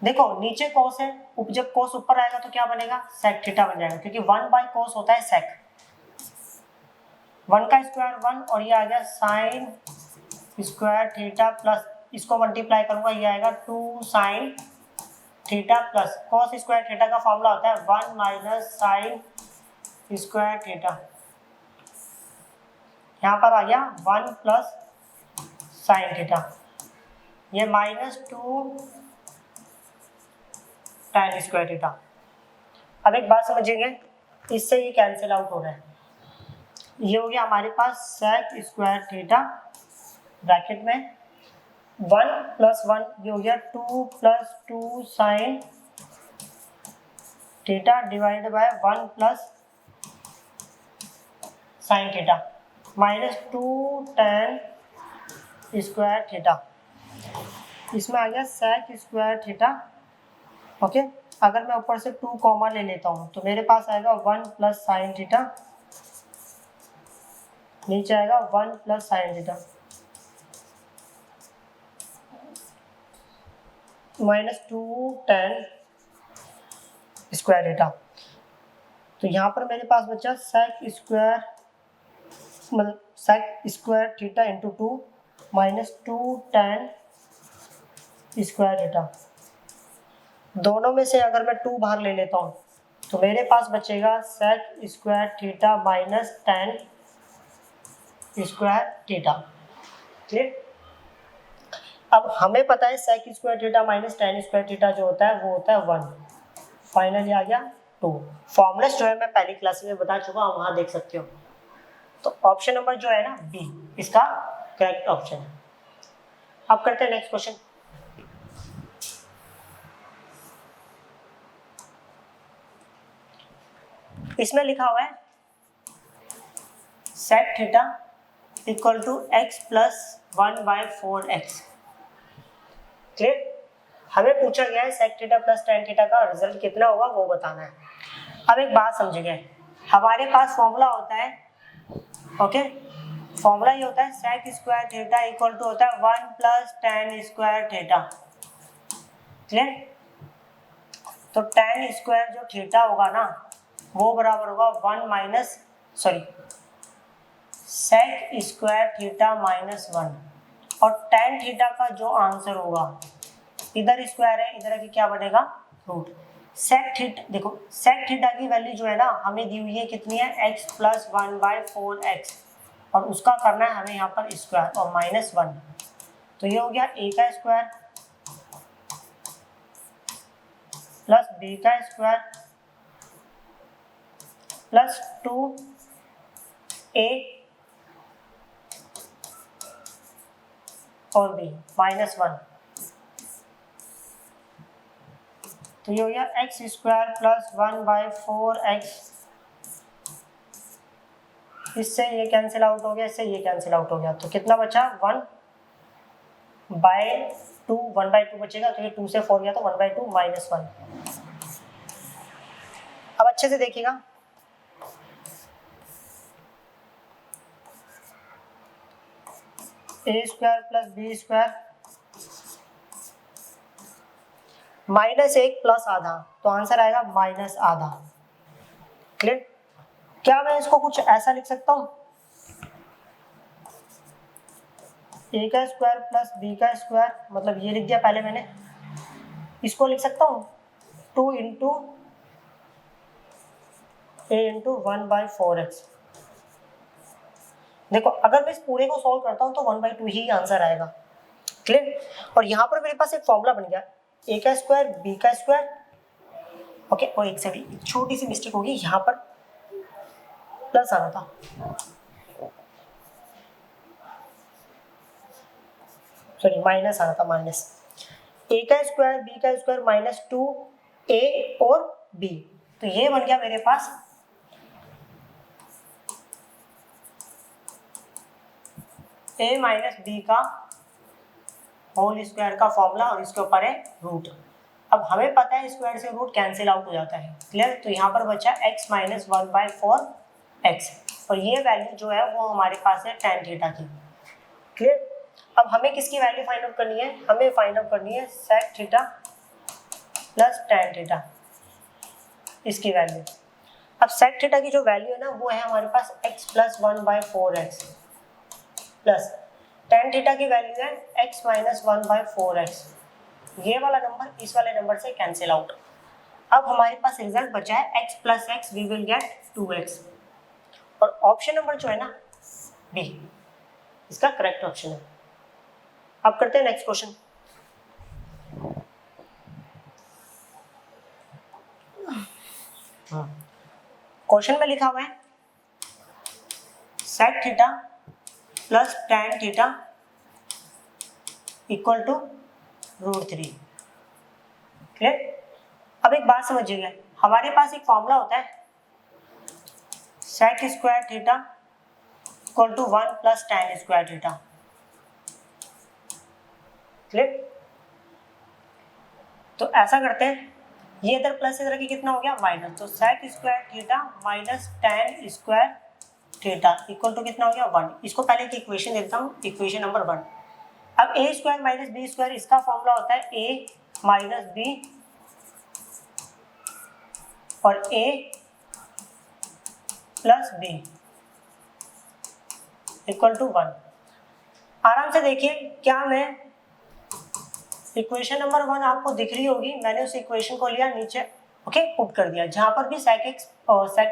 Speaker 1: देखो नीचे cos है, जब cos ऊपर आएगा तो क्या बनेगा sec थीटा बन जाएगा, क्योंकि 1 बाय cos होता है sec, 1 का स्क्वायर 1, और ये आ गया साइन स्क्वायर थीटा प्लस इसको मल्टीप्लाई करूंगा, ये आएगा 2 sine theta plus cos square theta का फॉर्मूला होता है 1 माइनस साइन स्क्वायर थीटा, यहाँ पर आ गया 1 प्लस साइन थीटा, ये माइनस 2 tan स्क्वायर थीटा। अब एक बात समझिएंगे, इससे ये कैंसिल आउट हो रहा है, ये हो गया हमारे पास sec स्क्वायर थीटा ब्रैकेट में 1 प्लस 1, ये हो गया 2 plus 2 sine theta divided by 1 plus sine theta minus 2 tan square theta, इसमें आ गया sec स्क्वायर थीटा। ओके, अगर मैं ऊपर से 2 कॉमा ले लेता हूँ तो मेरे पास आएगा 1 प्लस साइन थीटा, नीचे आएगा 1 plus sine theta minus 2 tan square theta. तो यहाँ पर मेरे पास बचा sec स्क्वायर, मतलब sec square theta into 2 minus 2 tan square theta. दोनों में से अगर मैं 2 बाहर ले लेता हूँ तो मेरे पास बचेगा sec square theta minus tan square theta. Clear. अब हमें पता है sec square theta minus tan square theta जो होता है वो होता है 1, फाइनली आ गया 2। फॉर्मूलास जो है मैं पहली क्लास में बता चुका हूँ, वहां देख सकते हो। तो ऑप्शन नंबर जो है ना बी इसका करेक्ट ऑप्शन है। अब करते हैं नेक्स्ट क्वेश्चन। इसमें लिखा हुआ है sec theta equal to x plus 1/4x। Clear? हमें पूछा गया है sec theta plus tan theta का रिजल्ट कितना होगा वो बताना है। अब एक बात समझिए, हमारे पास फॉर्मूला होता है, ओके, फॉर्मूला ये होता है sec square theta equal to होता है 1 plus tan square theta. Clear? तो टेन स्क्वायर जो थीटा होगा ना वो बराबर होगा 1 minus sec square theta minus 1। और टेन थीटा का जो आंसर होगा, इधर स्क्वायर है, इधर की क्या बनेगा रूट। सेक थीटा, देखो सेक थीटा की वैल्यू जो है ना हमें दी हुई है कितनी है, x प्लस 1/4x, और उसका करना है हमें यहाँ पर स्क्वायर और माइनस 1। तो ये हो गया a का स्क्वायर प्लस b का स्क्वायर प्लस 2a और b माइनस 1। तो ये हो गया एक्स स्क्वायर प्लस 1/4x। इससे ये कैंसिल आउट हो गया, इससे ये कैंसिल आउट हो गया, तो कितना बचा 1/2 बचेगा। तो ये 2 से 4 गया तो 1/2 माइनस 1। अब अच्छे से देखिएगा, A square plus B square minus 1 plus आधा, तो आंसर आएगा माइनस आधा। क्लियर? क्या मैं इसको कुछ ऐसा लिख सकता हूं, ए का स्क्वायर प्लस बी का स्क्वायर, मतलब ये लिख दिया पहले मैंने, इसको लिख सकता हूं 2 इंटू ए इंटू 1/4x। देखो अगर मैं इस पूरे को सॉल्व करता हूं तो 1/2 ही आंसर आएगा। क्लियर? और यहाँ पर मेरे पास एक फॉर्मूला बन गया, ए का स्क्वायर बी का स्क्वायर, ओके, और एक सेकंड छोटी सी मिस्टेक होगी, यहाँ पर प्लस आना था, सॉरी माइनस आना था, माइनस ए का स्क्वायर बी का स्क्वायर माइनस 2a और b। तो ये बन गया मेरे पास a माइनस बी का होल स्क्वायर का फॉर्मूला, और इसके ऊपर है रूट। अब हमें पता है स्क्वायर से रूट कैंसिल आउट हो जाता है। क्लियर? तो यहाँ पर बचा x माइनस 1/4x, और ये वैल्यू जो है वो हमारे पास है टेन थीटा की। क्लियर? अब हमें किसकी वैल्यू फाइंड आउट करनी है, हमें फाइंड आउट करनी है sec theta plus tan theta, इसकी वैल्यू। अब सेक थीटा की जो वैल्यू है ना वो है हमारे पास x plus 1/4x plus tan theta की वैल्यू है x माइनस 1/4x। ये वाला नंबर इस वाले नंबर से कैंसिल आउट। अब हमारे पास रिजल्ट बचा है x plus x, we will get 2x। और ऑप्शन नंबर जो है ना बी इसका करेक्ट ऑप्शन है। अब करते हैं नेक्स्ट क्वेश्चन। क्वेश्चन में लिखा हुआ है sec theta plus tan theta equal to √3। Clear? अब एक बात समझिएगा, हमारे पास एक फॉर्मूला होता है sec square theta equal to 1 plus tan square theta. Clear? तो ऐसा करते हैं, ये इधर प्लस इधर की कितना हो गया माइनस, तो sec square theta minus tan square theta equal to कितना हो गया 1। इसको पहले एक इक्वेशन देता हूँ, इक्वेशन नंबर 1। अब a square minus B square, इसका फॉर्मूला होता है ए माइनस बी और ए प्लस बी इक्वल टू 1। आराम से देखिए, क्या मैं इक्वेशन नंबर 1 आपको दिख रही होगी, मैंने उस इक्वेशन को लिया नीचे, ओके, पुट कर दिया। जहां पर भी sec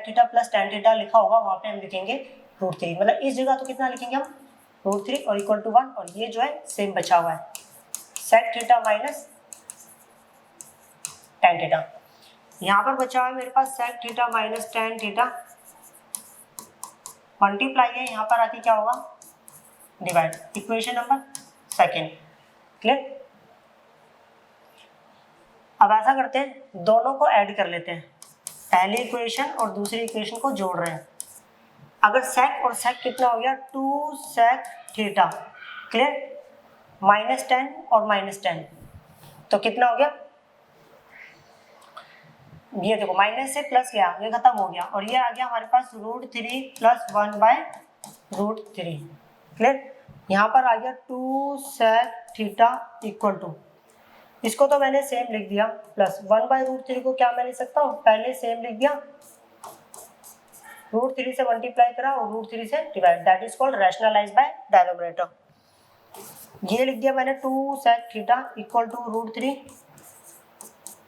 Speaker 1: theta plus tan theta लिखा होगा वहां पे हम लिखेंगे √3, मतलब इस जगह तो कितना लिखेंगे हम √3 और इक्वल टू 1, और ये जो है सेम बचा हुआ है sec theta minus tan theta. यहाँ पर बचा हुआ है मेरे पास sec theta minus tan theta, multiply है, यहाँ पर आके क्या होगा divide, equation number second. Clear. अब ऐसा करते हैं, दोनों को ऐड कर लेते हैं, पहली इक्वेशन और दूसरी इक्वेशन को जोड़ रहे हैं। अगर sec और sec कितना हो गया 2 sec थीटा, क्लियर, माइनस 10 और माइनस 10, तो कितना हो गया, ये देखो माइनस से प्लस गया, ये खत्म हो गया, और ये आ गया हमारे पास √3 प्लस 1/√3। क्लियर। यहाँ पर आ गया 2 sec थीटा इक्वल टू, इसको तो मैंने सेम लिख दिया, प्लस 1/√3 को क्या मैं लिख सकता हूँ, पहले सेम लिख दिया, √3 से मल्टीप्लाई करा और √3 से divide, that is called rationalise by denominator. ये लिख दिया मैंने 2 sec theta equal to √3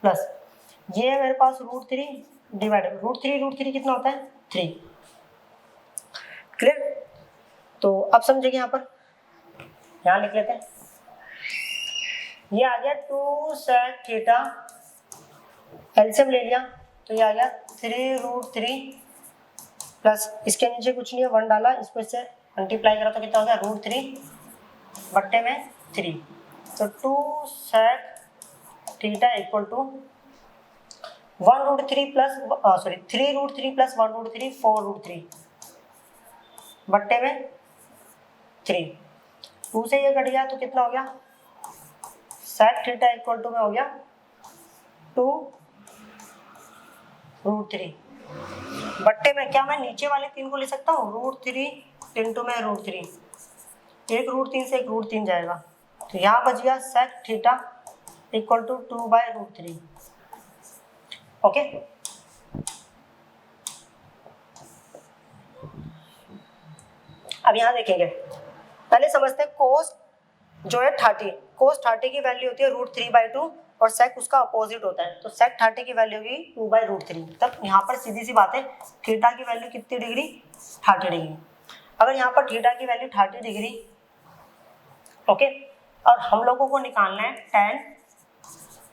Speaker 1: plus ये है मेरे पास √3 डिवाइड √3 कितना होता है 3। क्लियर। तो अब समझेंगे, यहाँ पर यहाँ लिख लेते हैं, ये आ गया 2 sec थीटा, एलसीएम ले लिया तो ये आ गया 3√3 प्लस इसके नीचे कुछ नहीं है 1 डाला, इसको इससे मल्टीप्लाई करा तो कितना हो गया √3 बट्टे में 3, तो 2 sec theta equal to 1√3 plus 3√3 plus 1√3 4√3 बट्टे में 3, 2 से ये कट गया तो कितना हो गया, sec थीटा इक्वल टू में हो गया 2√3 बट्टे में क्या मैं नीचे वाले 3 को ले सकता हूँ, √3 इंटू में √3, एक √3 से एक √3 जाएगा, तो यहाँ बच गया sec theta equal to 2/√3। Okay. अब यहाँ देखेंगे, पहले समझते हैं कोस जो है 30, कोस 30 की वैल्यू होती है √3/2 और sec उसका अपोजिट होता है, तो sec 30 की वैल्यू होगी 2/√3। तब यहाँ पर सीधी सी बात है, थीटा की वैल्यू कितनी डिग्री 30 डिग्री। अगर यहाँ पर थीटा की वैल्यू 30 डिग्री, ओके, और हम लोगों को निकालना है tan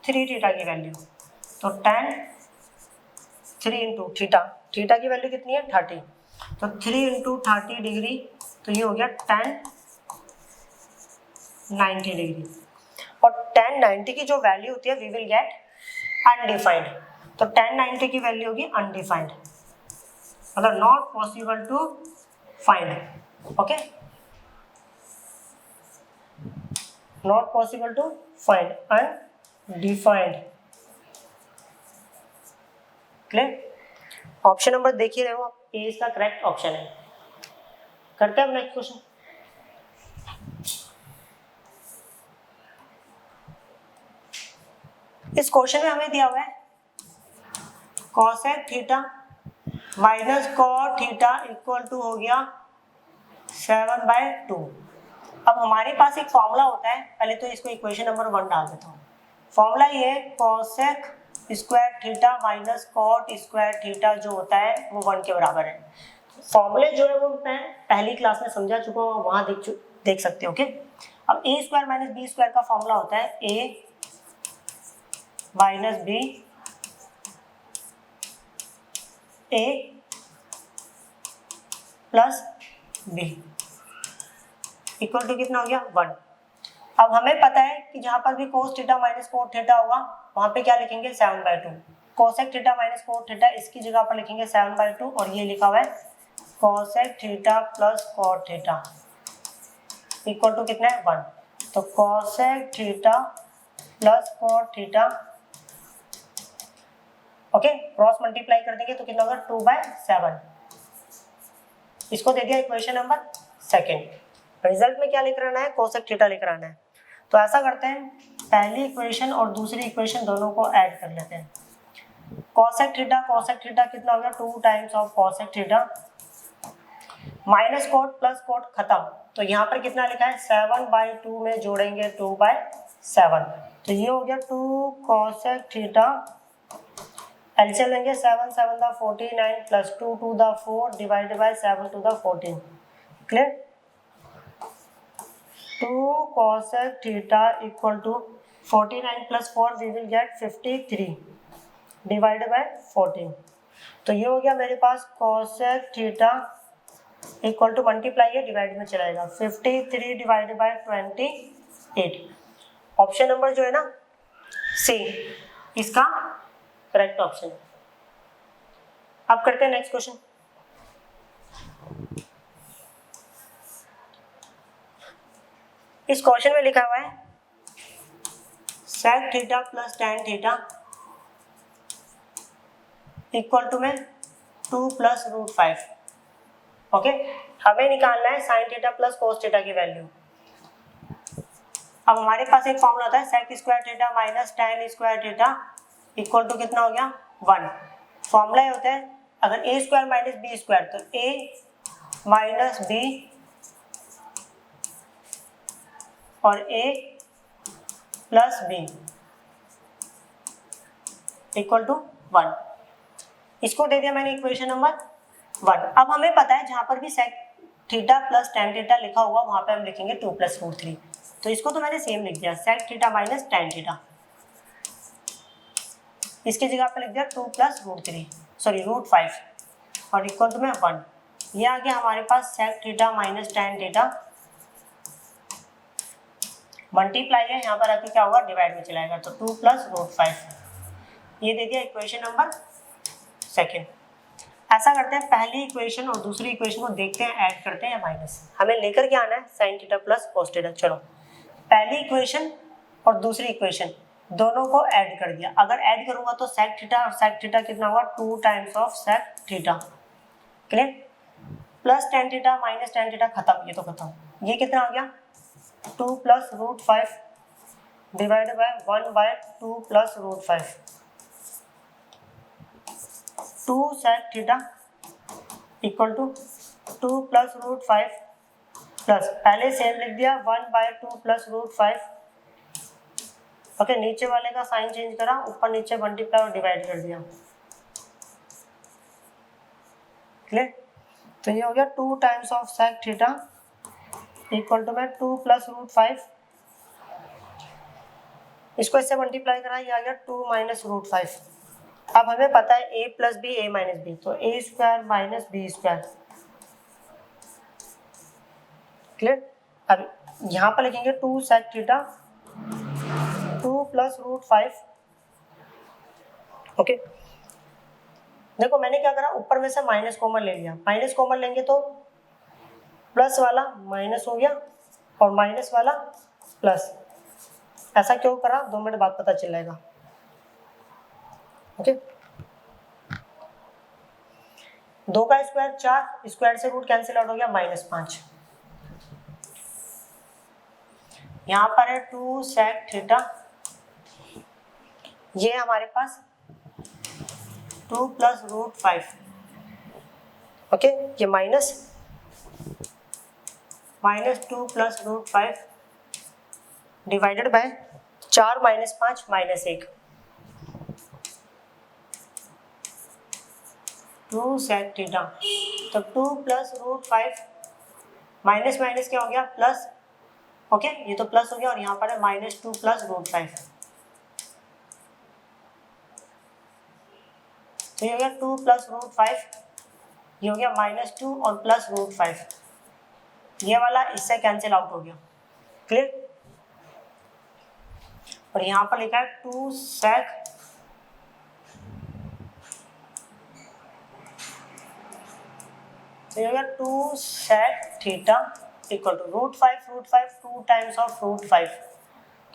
Speaker 1: 3 थीटा की वैल्यू, तो tan 3 इंटू थीटा, थीटा की वैल्यू कितनी है 30, तो 3 इंटू 30 डिग्री, तो ये हो गया tan 90 डिग्री, और tan 90 की जो वैल्यू होती है वी विल गेट अनडिफाइंड, तो tan 90 की वैल्यू होगी अनडिफाइंड, मतलब not possible to find. Okay, not possible to find, undefined. Clear. Option number देख ही रहे हो आप, ए इसका करेक्ट ऑप्शन है। करते हैं अब नेक्स्ट क्वेश्चन। इस क्वेश्चन में हमें दिया हुआ है cosec theta minus cot theta equal to हो गया 7/2। अब हमारे पास एक फॉर्मूला होता है, पहले तो इसको इक्वेशन नंबर 1 डाल देता हूँ। फॉर्मूला ये cosec square theta minus cot square theta जो होता है वो 1 के बराबर है। फॉर्मूले जो है वो मैं पहली क्लास में समझा चुका हूँ, वहाँ देख सकते हो। ओके, अब a square minus B square का फॉर्मूला होता है a minus B A plus B equal to कितना हो गया 1। अब हमें पता है कि जहां पर भी cos theta minus cot theta होगा वहां पे क्या लिखेंगे 7/2, cosec theta minus cot theta इसकी जगह पर लिखेंगे 7/2, और ये लिखा हुआ है cosec theta plus cot theta equal to कितना है 1। तो cosec theta plus cot theta, okay, cross multiply कर देंगे तो कितना होगा 2/7। इसको दे दिया इक्वेशन नंबर 2। रिजल्ट में क्या लिख रहना है, cosec थीटा लिख रहना है। तो ऐसा करते हैं, पहली इक्वेशन और दूसरी इक्वेशन दोनों को ऐड कर लेते हैं। cosec थीटा कितना हो गया 2 times of cosec theta minus cot plus cot खत्म, तो यहाँ पर कितना लिखा है 7/2 में जोड़ेंगे 2/7, तो ये हो गया 2 cosec थीटा, एलसीएम लेंगे 7 7 दा 49 प्लस 2 2 दा 4 डिवाइडेड बाय 7 2 दा 14। Clear. 2 cosec theta equal to 49 plus 4 we will get 53 divided by 14। तो ये हो गया मेरे पास cosec theta equal to multiply है डिवाइड में चलाएगा 53 डिवाइडेड बाय 28। ऑप्शन नंबर जो है ना सी इसका करेक्ट ऑप्शन है। अब करते हैं नेक्स्ट क्वेश्चन। इस क्वेश्चन में लिखा हुआ है sec theta plus tan theta equal to में 2 प्लस रूट 5। ओके, हमें निकालना है sin theta plus cos theta की वैल्यू। अब हमारे पास एक फॉर्मूला होता है sec square theta minus tan square theta equal to कितना हो गया 1। फॉर्मूला ये होता है अगर a square minus B square तो a माइनस बी और a plus B equal to 1। इसको दे दिया मैंने इक्वेशन नंबर 1। अब हमें पता है जहां पर भी sec theta plus tan theta लिखा हुआ वहां पे हम लिखेंगे 2 प्लस रूट 3। तो इसको तो मैंने सेम लिख दिया sec theta minus tan theta, इसकी जगह पे लिख दिया 2 प्लस रूट 3 सॉरी रूट 5 और इक्वल टू में 1। ये आ गया हमारे पास sec theta minus tan theta multiply है, यहाँ पर आके क्या होगा डिवाइड में चलाएगा तो 2 प्लस रूट 5। ये दे दिया इक्वेशन नंबर सेकेंड। ऐसा करते हैं पहली इक्वेशन और दूसरी इक्वेशन को देखते हैं ऐड करते हैं या माइनस। हमें लेकर क्या आना है sin theta plus cos theta. चलो पहली इक्वेशन और दूसरी इक्वेशन दोनों को ऐड कर दिया। अगर ऐड करूंगा तो sec थीटा और sec थीटा कितना होगा 2 times of sec theta, clear. Plus tan theta minus tan theta खत्म, ये तो खत्म। ये कितना आ गया 2 plus root 5 divided by 1 by 2 plus root 5। 2 sec theta equal to 2 plus root 5 plus पहले सेम लिख दिया 1 बाय 2 प्लस रूट 5। ओके, नीचे वाले का साइन चेंज करा, ऊपर नीचे मल्टीप्लाई और डिवाइड कर दिया, क्लियर। तो ये हो गया 2 times of sec theta equal to में 2 प्लस रूट 5। इसको इससे मल्टीप्लाई करा, ये आ गया 2 माइनस रूट 5। अब हमें पता है a plus B a minus B, तो a square minus B square, clear. अब यहाँ पर लिखेंगे 2 sec theta 2 plus root 5। Okay, देखो मैंने क्या करा ऊपर में से माइनस कॉमन ले लिया। माइनस कॉमन लेंगे तो प्लस वाला माइनस हो गया और माइनस वाला प्लस। ऐसा क्यों करा 2 मिनट बाद पता चलेगा। ओके, 2 का स्क्वायर 4, स्क्वायर से रूट कैंसिल आउट हो गया -5। यहाँ पर है 2 sec थीटा, ये हमारे पास 2 प्लस रूट 5। ओके, ये minus 2 plus root 5 divided by 4 minus 5 minus 1। 2 sec theta, तो 2 प्लस रूट 5 माइनस माइनस क्या हो गया प्लस। ओके, ये तो प्लस हो गया और यहाँ पर है -2 प्लस रूट 5। तो ये हो गया 2 प्लस रूट 5, ये हो गया -2 और प्लस रूट 5। ये वाला इससे कैंसिल आउट हो गया, क्लियर। और यहाँ पर लिखा है 2 sec तो ये हो गया 2 sec theta equal to root 5 2 times of root 5।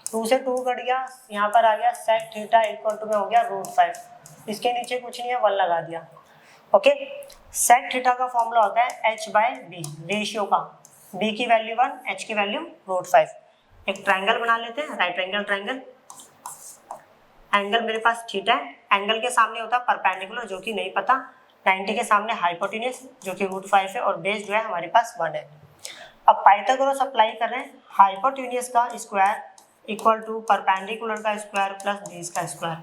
Speaker 1: 2 से 2 कट गया, यहाँ पर आ गया sec थीटा इक्वल टू में हो गया रूट 5। इसके नीचे कुछ नहीं है 1 लगा दिया। ओके, sec थीटा का फॉर्मूला होता है h बाय बी, रेशियो का। b की वैल्यू 1, h की वैल्यू रूट 5। एक ट्रायंगल बना लेते हैं, राइट एंगल ट्रायंगल। एंगल मेरे पास थीटा है, एंगल के सामने होता है परपेंडिकुलर जो कि नहीं पता, 90 के सामने हाइपोटेन्यूज जो कि रूट 5 है और बेस जो है हमारे पास 1 है। अब पाइथागोरस अप्लाई कर रहे हैं, हाइपोटेन्यूज का स्क्वायर इक्वल टू परपेंडिकुलर का स्क्वायर प्लस बेस का स्क्वायर।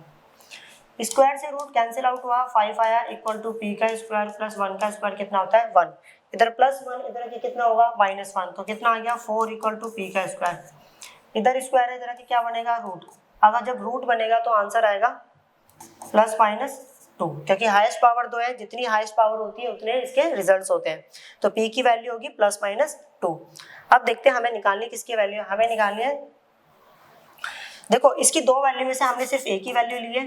Speaker 1: स्क्वायर से रूट कैंसिल आउट हुआ, 5 आया इक्वल टू p का स्क्वायर प्लस 1 का स्क्वायर कितना होता है 1। इधर +1 इधर के कितना होगा -1, तो कितना आ गया 4 इक्वल टू p का स्क्वायर। इधर स्क्वायर है, इधर के क्या बनेगा रूट। अगर जब रूट बनेगा तो आंसर आएगा प्लस माइनस 2, क्योंकि हाईएस्ट पावर 2 है, जितनी हाईएस्ट पावर होती है उतने इसके रिजल्ट्स होते हैं। तो p की वैल्यू होगी प्लस माइनस 2। अब देखते हैं हमें निकालनी किसकी वैल्यू है, हमें निकालनी है, देखो इसकी दो वैल्यू में से हमने सिर्फ एक ही वैल्यू ली है,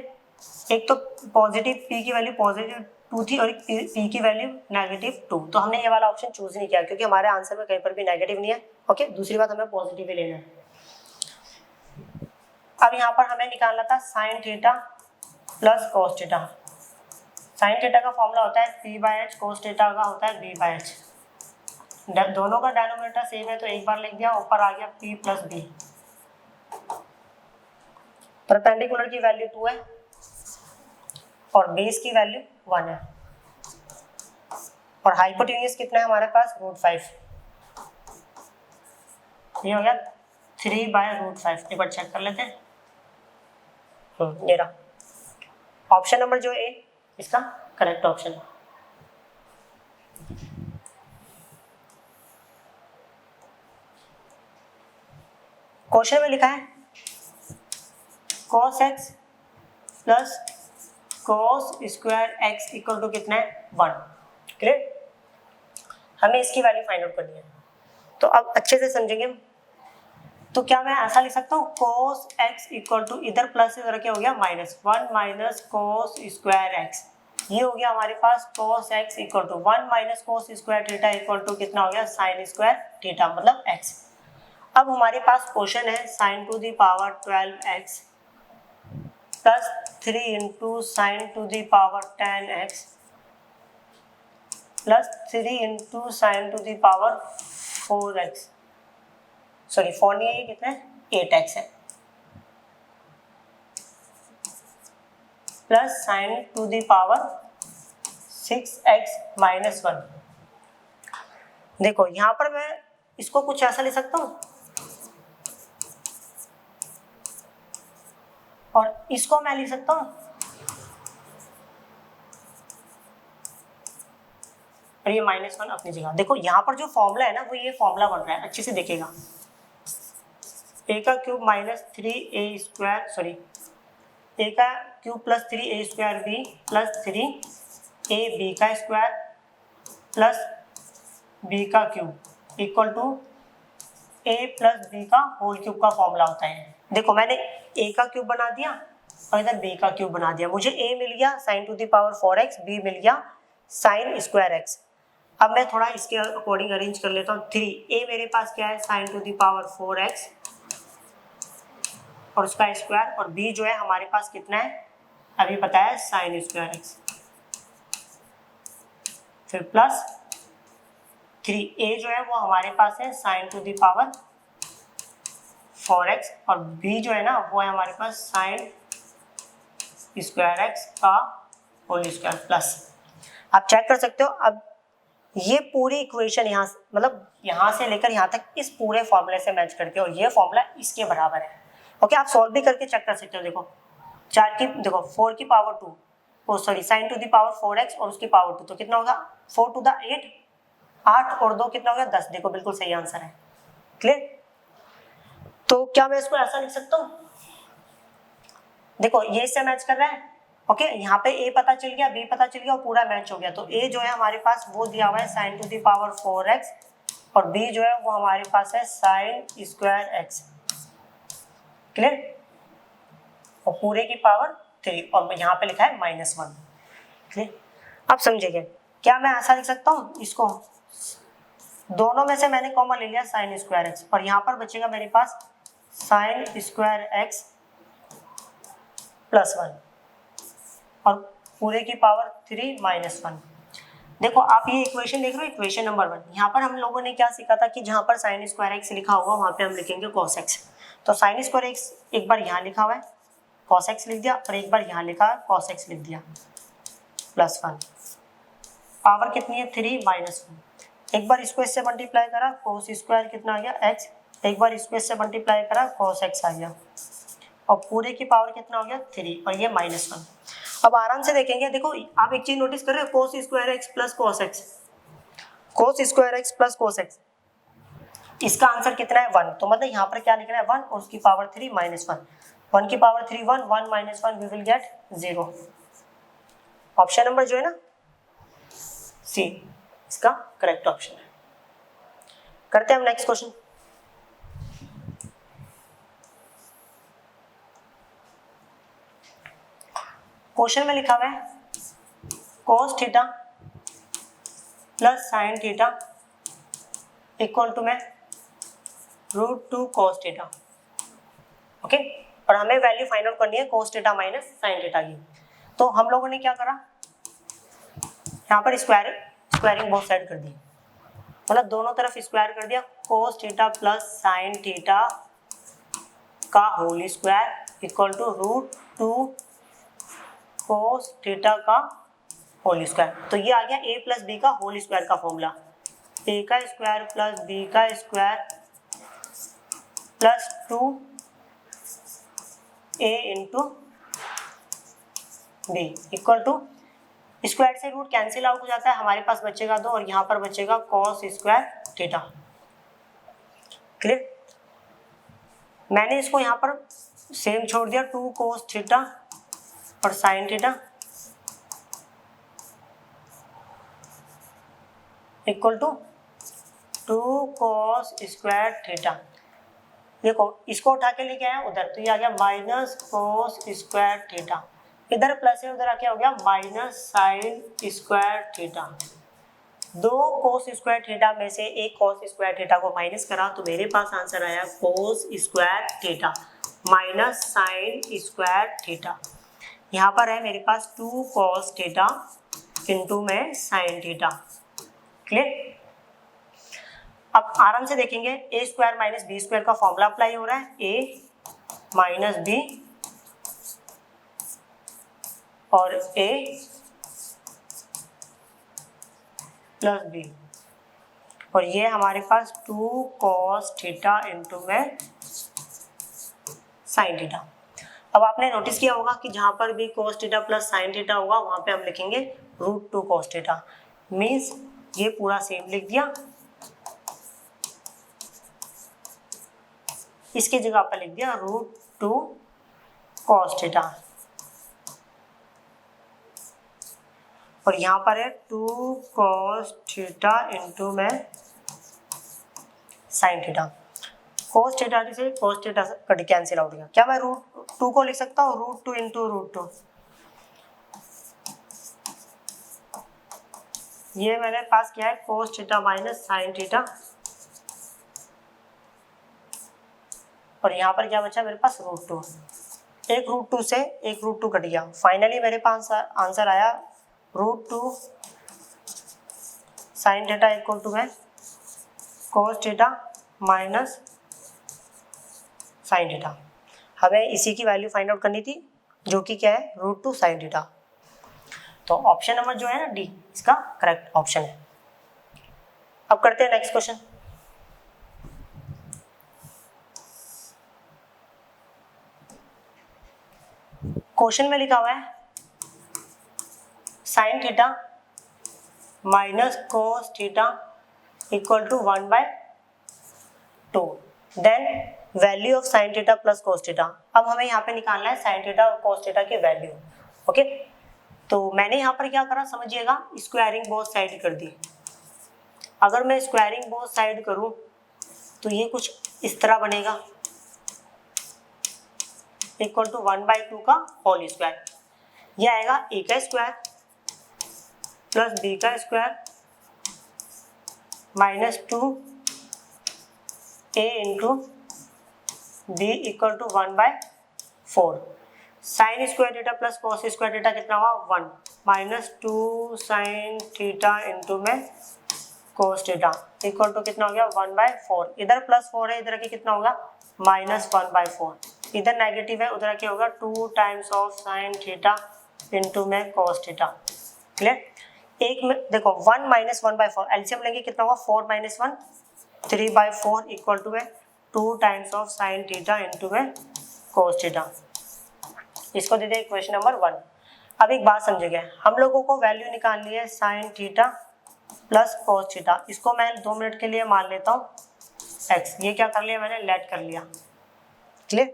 Speaker 1: एक तो पॉजिटिव p की वैल्यू पॉजिटिव 2 थी और p की वैल्यू नेगेटिव 2, तो हमने ये वाला ऑप्शन चूज नहीं किया क्योंकि हमारे आंसर में कहीं पर भी नेगेटिव नहीं है। ओके, दूसरी बात हमें पॉजिटिव ही लेना है। अब यहाँ पर हमें निकालना था sign theta plus cos theta. Sign theta का फॉर्मूला होता है p/h, कोस थीटा का होता है b/h। दोनों का डिनोमिनेटर सेम है तो एक बार लिख दिया, ऊपर आ गया p प्लस b। परपेंडिकुलर की वैल्यू 2 है और बेस की वैल्यू 1 है और हाइपोटेन्यूज कितना है हमारे पास, √5। ये हो गया 3/√5। एक बार चेक कर लेते हैं। ये रहा ऑप्शन नंबर जो ए इसका करेक्ट ऑप्शन है। क्वेश्चन में लिखा है cos x plus cos square x equal to कितना है, 1। क्लियर, हमें इसकी वैल्यू फाइंड आउट करनी है। तो अब अच्छे से समझेंगे, तो क्या मैं ऐसा लिख सकता हूँ cos x इक्वल टू, इधर प्लस से इधर क्या हो गया -1 माइनस cos स्क्वायर x, ये हो गया हमारे पास cos x equal to 1 minus cos square theta equal to कितना हो गया, sin स्क्वायर थीटा मतलब x। अब हमारे पास क्वेश्चन है sin to the power 12x plus 3 into sin to the power 10x plus 3 into sin to the power 4x, sorry 4 नहीं है, ये कितना है 8x है, plus sin to the power 6x minus 1। देखो यहाँ पर मैं इसको कुछ ऐसा ले सकता हूँ और इसको मैं लिख सकता हूँ, और ये -1 अपनी जगह। देखो यहाँ पर जो फॉर्मूला है ना वो ये फॉर्मूला बन रहा है, अच्छे से देखिएगा, a का cube minus 3a square, sorry a का cube plus 3a square b plus 3ab का स्क्वायर प्लस b का cube equal to a plus b का होल क्यूब का फॉर्मूला होता है। देखो मैंने a का क्यूब बना दिया और इधर b का क्यूब बना दिया, मुझे a मिल गया sin to the power 4x, b मिल गया sin स्क्वायर x। अब मैं थोड़ा इसके अकॉर्डिंग अरेंज कर लेता हूँ। 3a मेरे पास क्या है sin to the power 4x और उसका स्क्वायर, और b जो है हमारे पास कितना है अभी पता है sin स्क्वायर x, फिर प्लस 3a जो है वो हमारे पास है sin to the power 4x और b जो है ना वो है हमारे पास sin स्क्वायर x का होल स्क्वायर प्लस। आप चेक कर सकते हो, अब ये पूरी इक्वेशन यहाँ मतलब यहाँ से लेकर यहाँ तक इस पूरे फॉर्मूले से मैच करती है और ये फॉर्मूला इसके बराबर है। ओके, आप सॉल्व भी करके चेक कर सकते हो। देखो 4 की power 2, oh sorry sin to the power 4x और उसकी पावर 2, तो कितना होगा 4 टू द 8 और 2 कितना हो गया 10। देखो बिल्कुल सही आंसर है। क्लियर, तो क्या मैं इसको ऐसा लिख सकता हूँ, देखो ये इससे मैच कर रहा है। ओके, यहाँ पे a पता चल गया, b पता चल गया और पूरा मैच हो गया। तो a जो है हमारे पास वो दिया हुआ है sin to the power 4x और b जो है वो हमारे पास है sin स्क्वायर x। क्लियर, और पूरे की पावर 3 और यहाँ पे लिखा है -1। क्लियर, अब समझिए क्या मैं ऐसा लिख सकता हूँ, इसको दोनों में से मैंने कॉमन ले लिया sin स्क्वायर x और यहाँ पर बचेगा मेरे पास sin स्क्वायर x प्लस 1 और पूरे की पावर 3 -1। देखो आप ये इक्वेशन देख रहे हो, इक्वेशन नंबर 1। यहाँ पर हम लोगों ने क्या सीखा था कि जहाँ पर sin स्क्वायर x लिखा होगा वहाँ पे हम लिखेंगे cos x। तो sin स्क्वायर x एक बार यहाँ लिखा हुआ है cos x लिख दिया और एक बार यहाँ लिखा है cos x लिख दिया प्लस 1। पावर कितनी है 3 -1। एक बार इसको इससे मल्टीप्लाई करा cos स्क्वायर कितना आ गया x, एक बार इसको इससे मल्टीप्लाई करा cos x आ गया और पूरे की पावर कितना हो गया 3 और ये -1। अब आराम से देखेंगे, देखो आप एक चीज नोटिस कर रहे हो cos square x plus cos x, cos square x plus cos x, इसका आंसर कितना है 1। तो मतलब यहाँ पर क्या लिख रहा है 1 और उसकी पावर 3 -1 1 की power 3 1, 1 minus 1 we will get 0। Option number जो है ना सी इसका करेक्ट ऑप्शन है। करते हैं हम नेक्स्ट क्वेश्चन। क्वेश्चन में लिखा हुआ है cos theta plus sine theta equal to में √2 cos थीटा। ओके, और हमें वैल्यू फाइंड आउट करनी है cos theta minus sine theta की। तो हम लोगों ने क्या करा, यहाँ पर स्क्वायरिंग बोथ साइड कर दी, मतलब दोनों तरफ स्क्वायर कर दिया। cos theta plus sine theta का whole square equal to √2 cos theta का होल स्क्वायर। तो ये आ गया a प्लस बी का होल स्क्वायर का फॉर्मूला, a का स्क्वायर प्लस b का square plus 2a into B equal to square से रूट कैंसिल आउट हो जाता है, हमारे पास बचेगा 2 और यहाँ पर बचेगा cos स्क्वायर थीटा। क्लियर? मैंने इसको यहाँ पर सेम छोड़ दिया, 2 cos थीटा और sine theta equal to 2 cos square theta. देखो इसको उठा के लेके आया उधर, तो ये आ गया माइनस cos स्क्वायर थीटा, इधर प्लस है उधर आके हो गया minus sine square theta. 2 cos square theta में से एक cos स्क्वायर थीटा को माइनस करा तो मेरे पास आंसर आया cos square theta minus sine square theta. यहाँ पर है मेरे पास 2 cos थीटा इंटू में साइन थीटा। क्लियर? अब आराम से देखेंगे, ए स्क्वायर माइनस बी स्क्वायर का फॉर्मूला अप्लाई हो रहा है, ए माइनस बी और ए प्लस बी, और ये हमारे पास 2 cos थीटा इंटू में साइन थीटा। अब आपने नोटिस किया होगा कि जहां पर भी cos theta plus sine theta होगा वहां पे हम लिखेंगे √2 cos थीटा, मीन्स ये पूरा सेम लिख दिया, इसकी जगह पर लिख दिया √2 cos थीटा, और यहाँ पर है 2 cos थीटा इंटू में साइन थीटा। cos थीटा से cos theta cut cancel out गया, क्या मैं √2 को लिख सकता हूँ √2 इंटू √2, ये मैंने पास किया है cos theta minus sign theta, और यहाँ पर क्या बचा मेरे पास √2, एक √2 से एक √2 कट गया, फाइनली मेरे पास आंसर आया √2 साइन थीटा इक्वल टू है cos theta minus sine theta. हमें इसी की वैल्यू फाइंड आउट करनी थी जो कि क्या है √2 साइन थीटा। तो ऑप्शन नंबर जो है ना डी इसका करेक्ट ऑप्शन है। अब करते हैं नेक्स्ट क्वेश्चन। क्वेश्चन में लिखा हुआ है sine theta minus cos theta equal to 1/2, then value of sine theta plus cos theta. अब हमें यहाँ पे निकालना है साइन थीटा और cos थीटा की वैल्यू। ओके, तो मैंने यहाँ पर क्या करा समझिएगा, स्क्वायरिंग बोथ साइड कर दी। अगर मैं स्क्वायरिंग बोथ साइड करूँ तो ये कुछ इस तरह बनेगा, इक्वल टू 1/2 का होल स्क्वायर। ये आएगा ए का स्क्वायर प्लस बी का square minus 2a into B equal to 1/4। Sine square theta plus cos square theta कितना हुआ 1, माइनस 2 साइन थीटा इंटू में कॉस थीटा इक्वल टू कितना हो गया 1/4। इधर प्लस 4 है, इधर के कितना होगा माइनस 1/4। इधर नेगेटिव है, उधर क्या होगा 2 times of sine theta into में कॉस थीटा। क्लियर? एक में देखो 1 माइनस 1/4 एलसीएम लेंगे कितना होगा 4 माइनस 1 3/4 इक्वल टू है 2 times of sine theta into में कॉस थीटा। इसको दे दे इक्वेशन नंबर 1। अब एक बात समझिएगा, हम लोगों को वैल्यू निकालनी है sine theta plus cos theta. इसको मैं 2 मिनट के लिए मान लेता हूँ x। ये क्या कर लिया मैंने लेट कर लिया। क्लियर?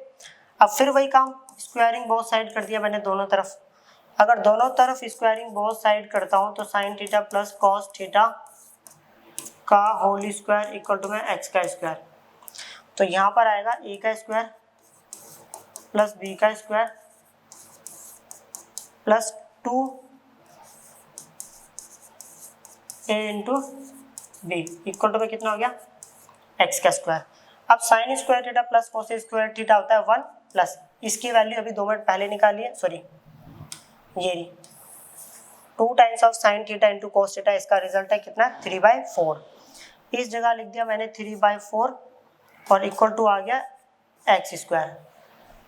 Speaker 1: अब फिर वही काम, स्क्वायरिंग बोथ साइड कर दिया मैंने दोनों तरफ। अगर दोनों तरफ स्क्वायरिंग बोथ साइड करता हूँ तो sine theta plus cos theta का होल स्क्वायर इक्वल टू में एक्स का स्क्वायर। तो यहाँ पर आएगा ए का स्क्वायर प्लस बी का square plus 2a into B equal to में कितना हो गया, एक्स का स्क्वायर। अब sine square theta plus cos square theta होता है 1 प्लस, इसकी वैल्यू अभी 2 मिनट पहले निकाली है, सॉरी ये रही 2 times of sine theta into cos theta, इसका रिजल्ट है कितना 3/4। इस जगह लिख दिया मैंने 3/4 और इक्वल टू आ गया एक्स स्क्वायर।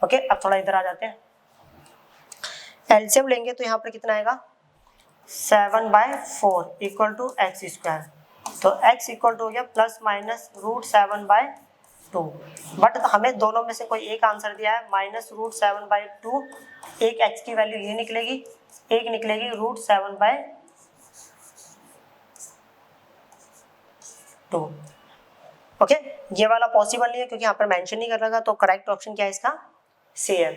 Speaker 1: ओके, अब थोड़ा इधर आ जाते हैं, एलसीएम लेंगे तो यहाँ पर कितना आएगा 7/4 इक्वल टू एक्स स्क्वायर। तो x इक्वल टू हो गया प्लस माइनस √7/2, बट हमें दोनों में से कोई एक आंसर दिया है -√7/2। एक x की वैल्यू ये निकलेगी, एक निकलेगी √7/2। ओके, ये वाला पॉसिबल नहीं है क्योंकि यहाँ पर मेंशन नहीं कर रहा था, तो करेक्ट ऑप्शन क्या है इसका, सी है।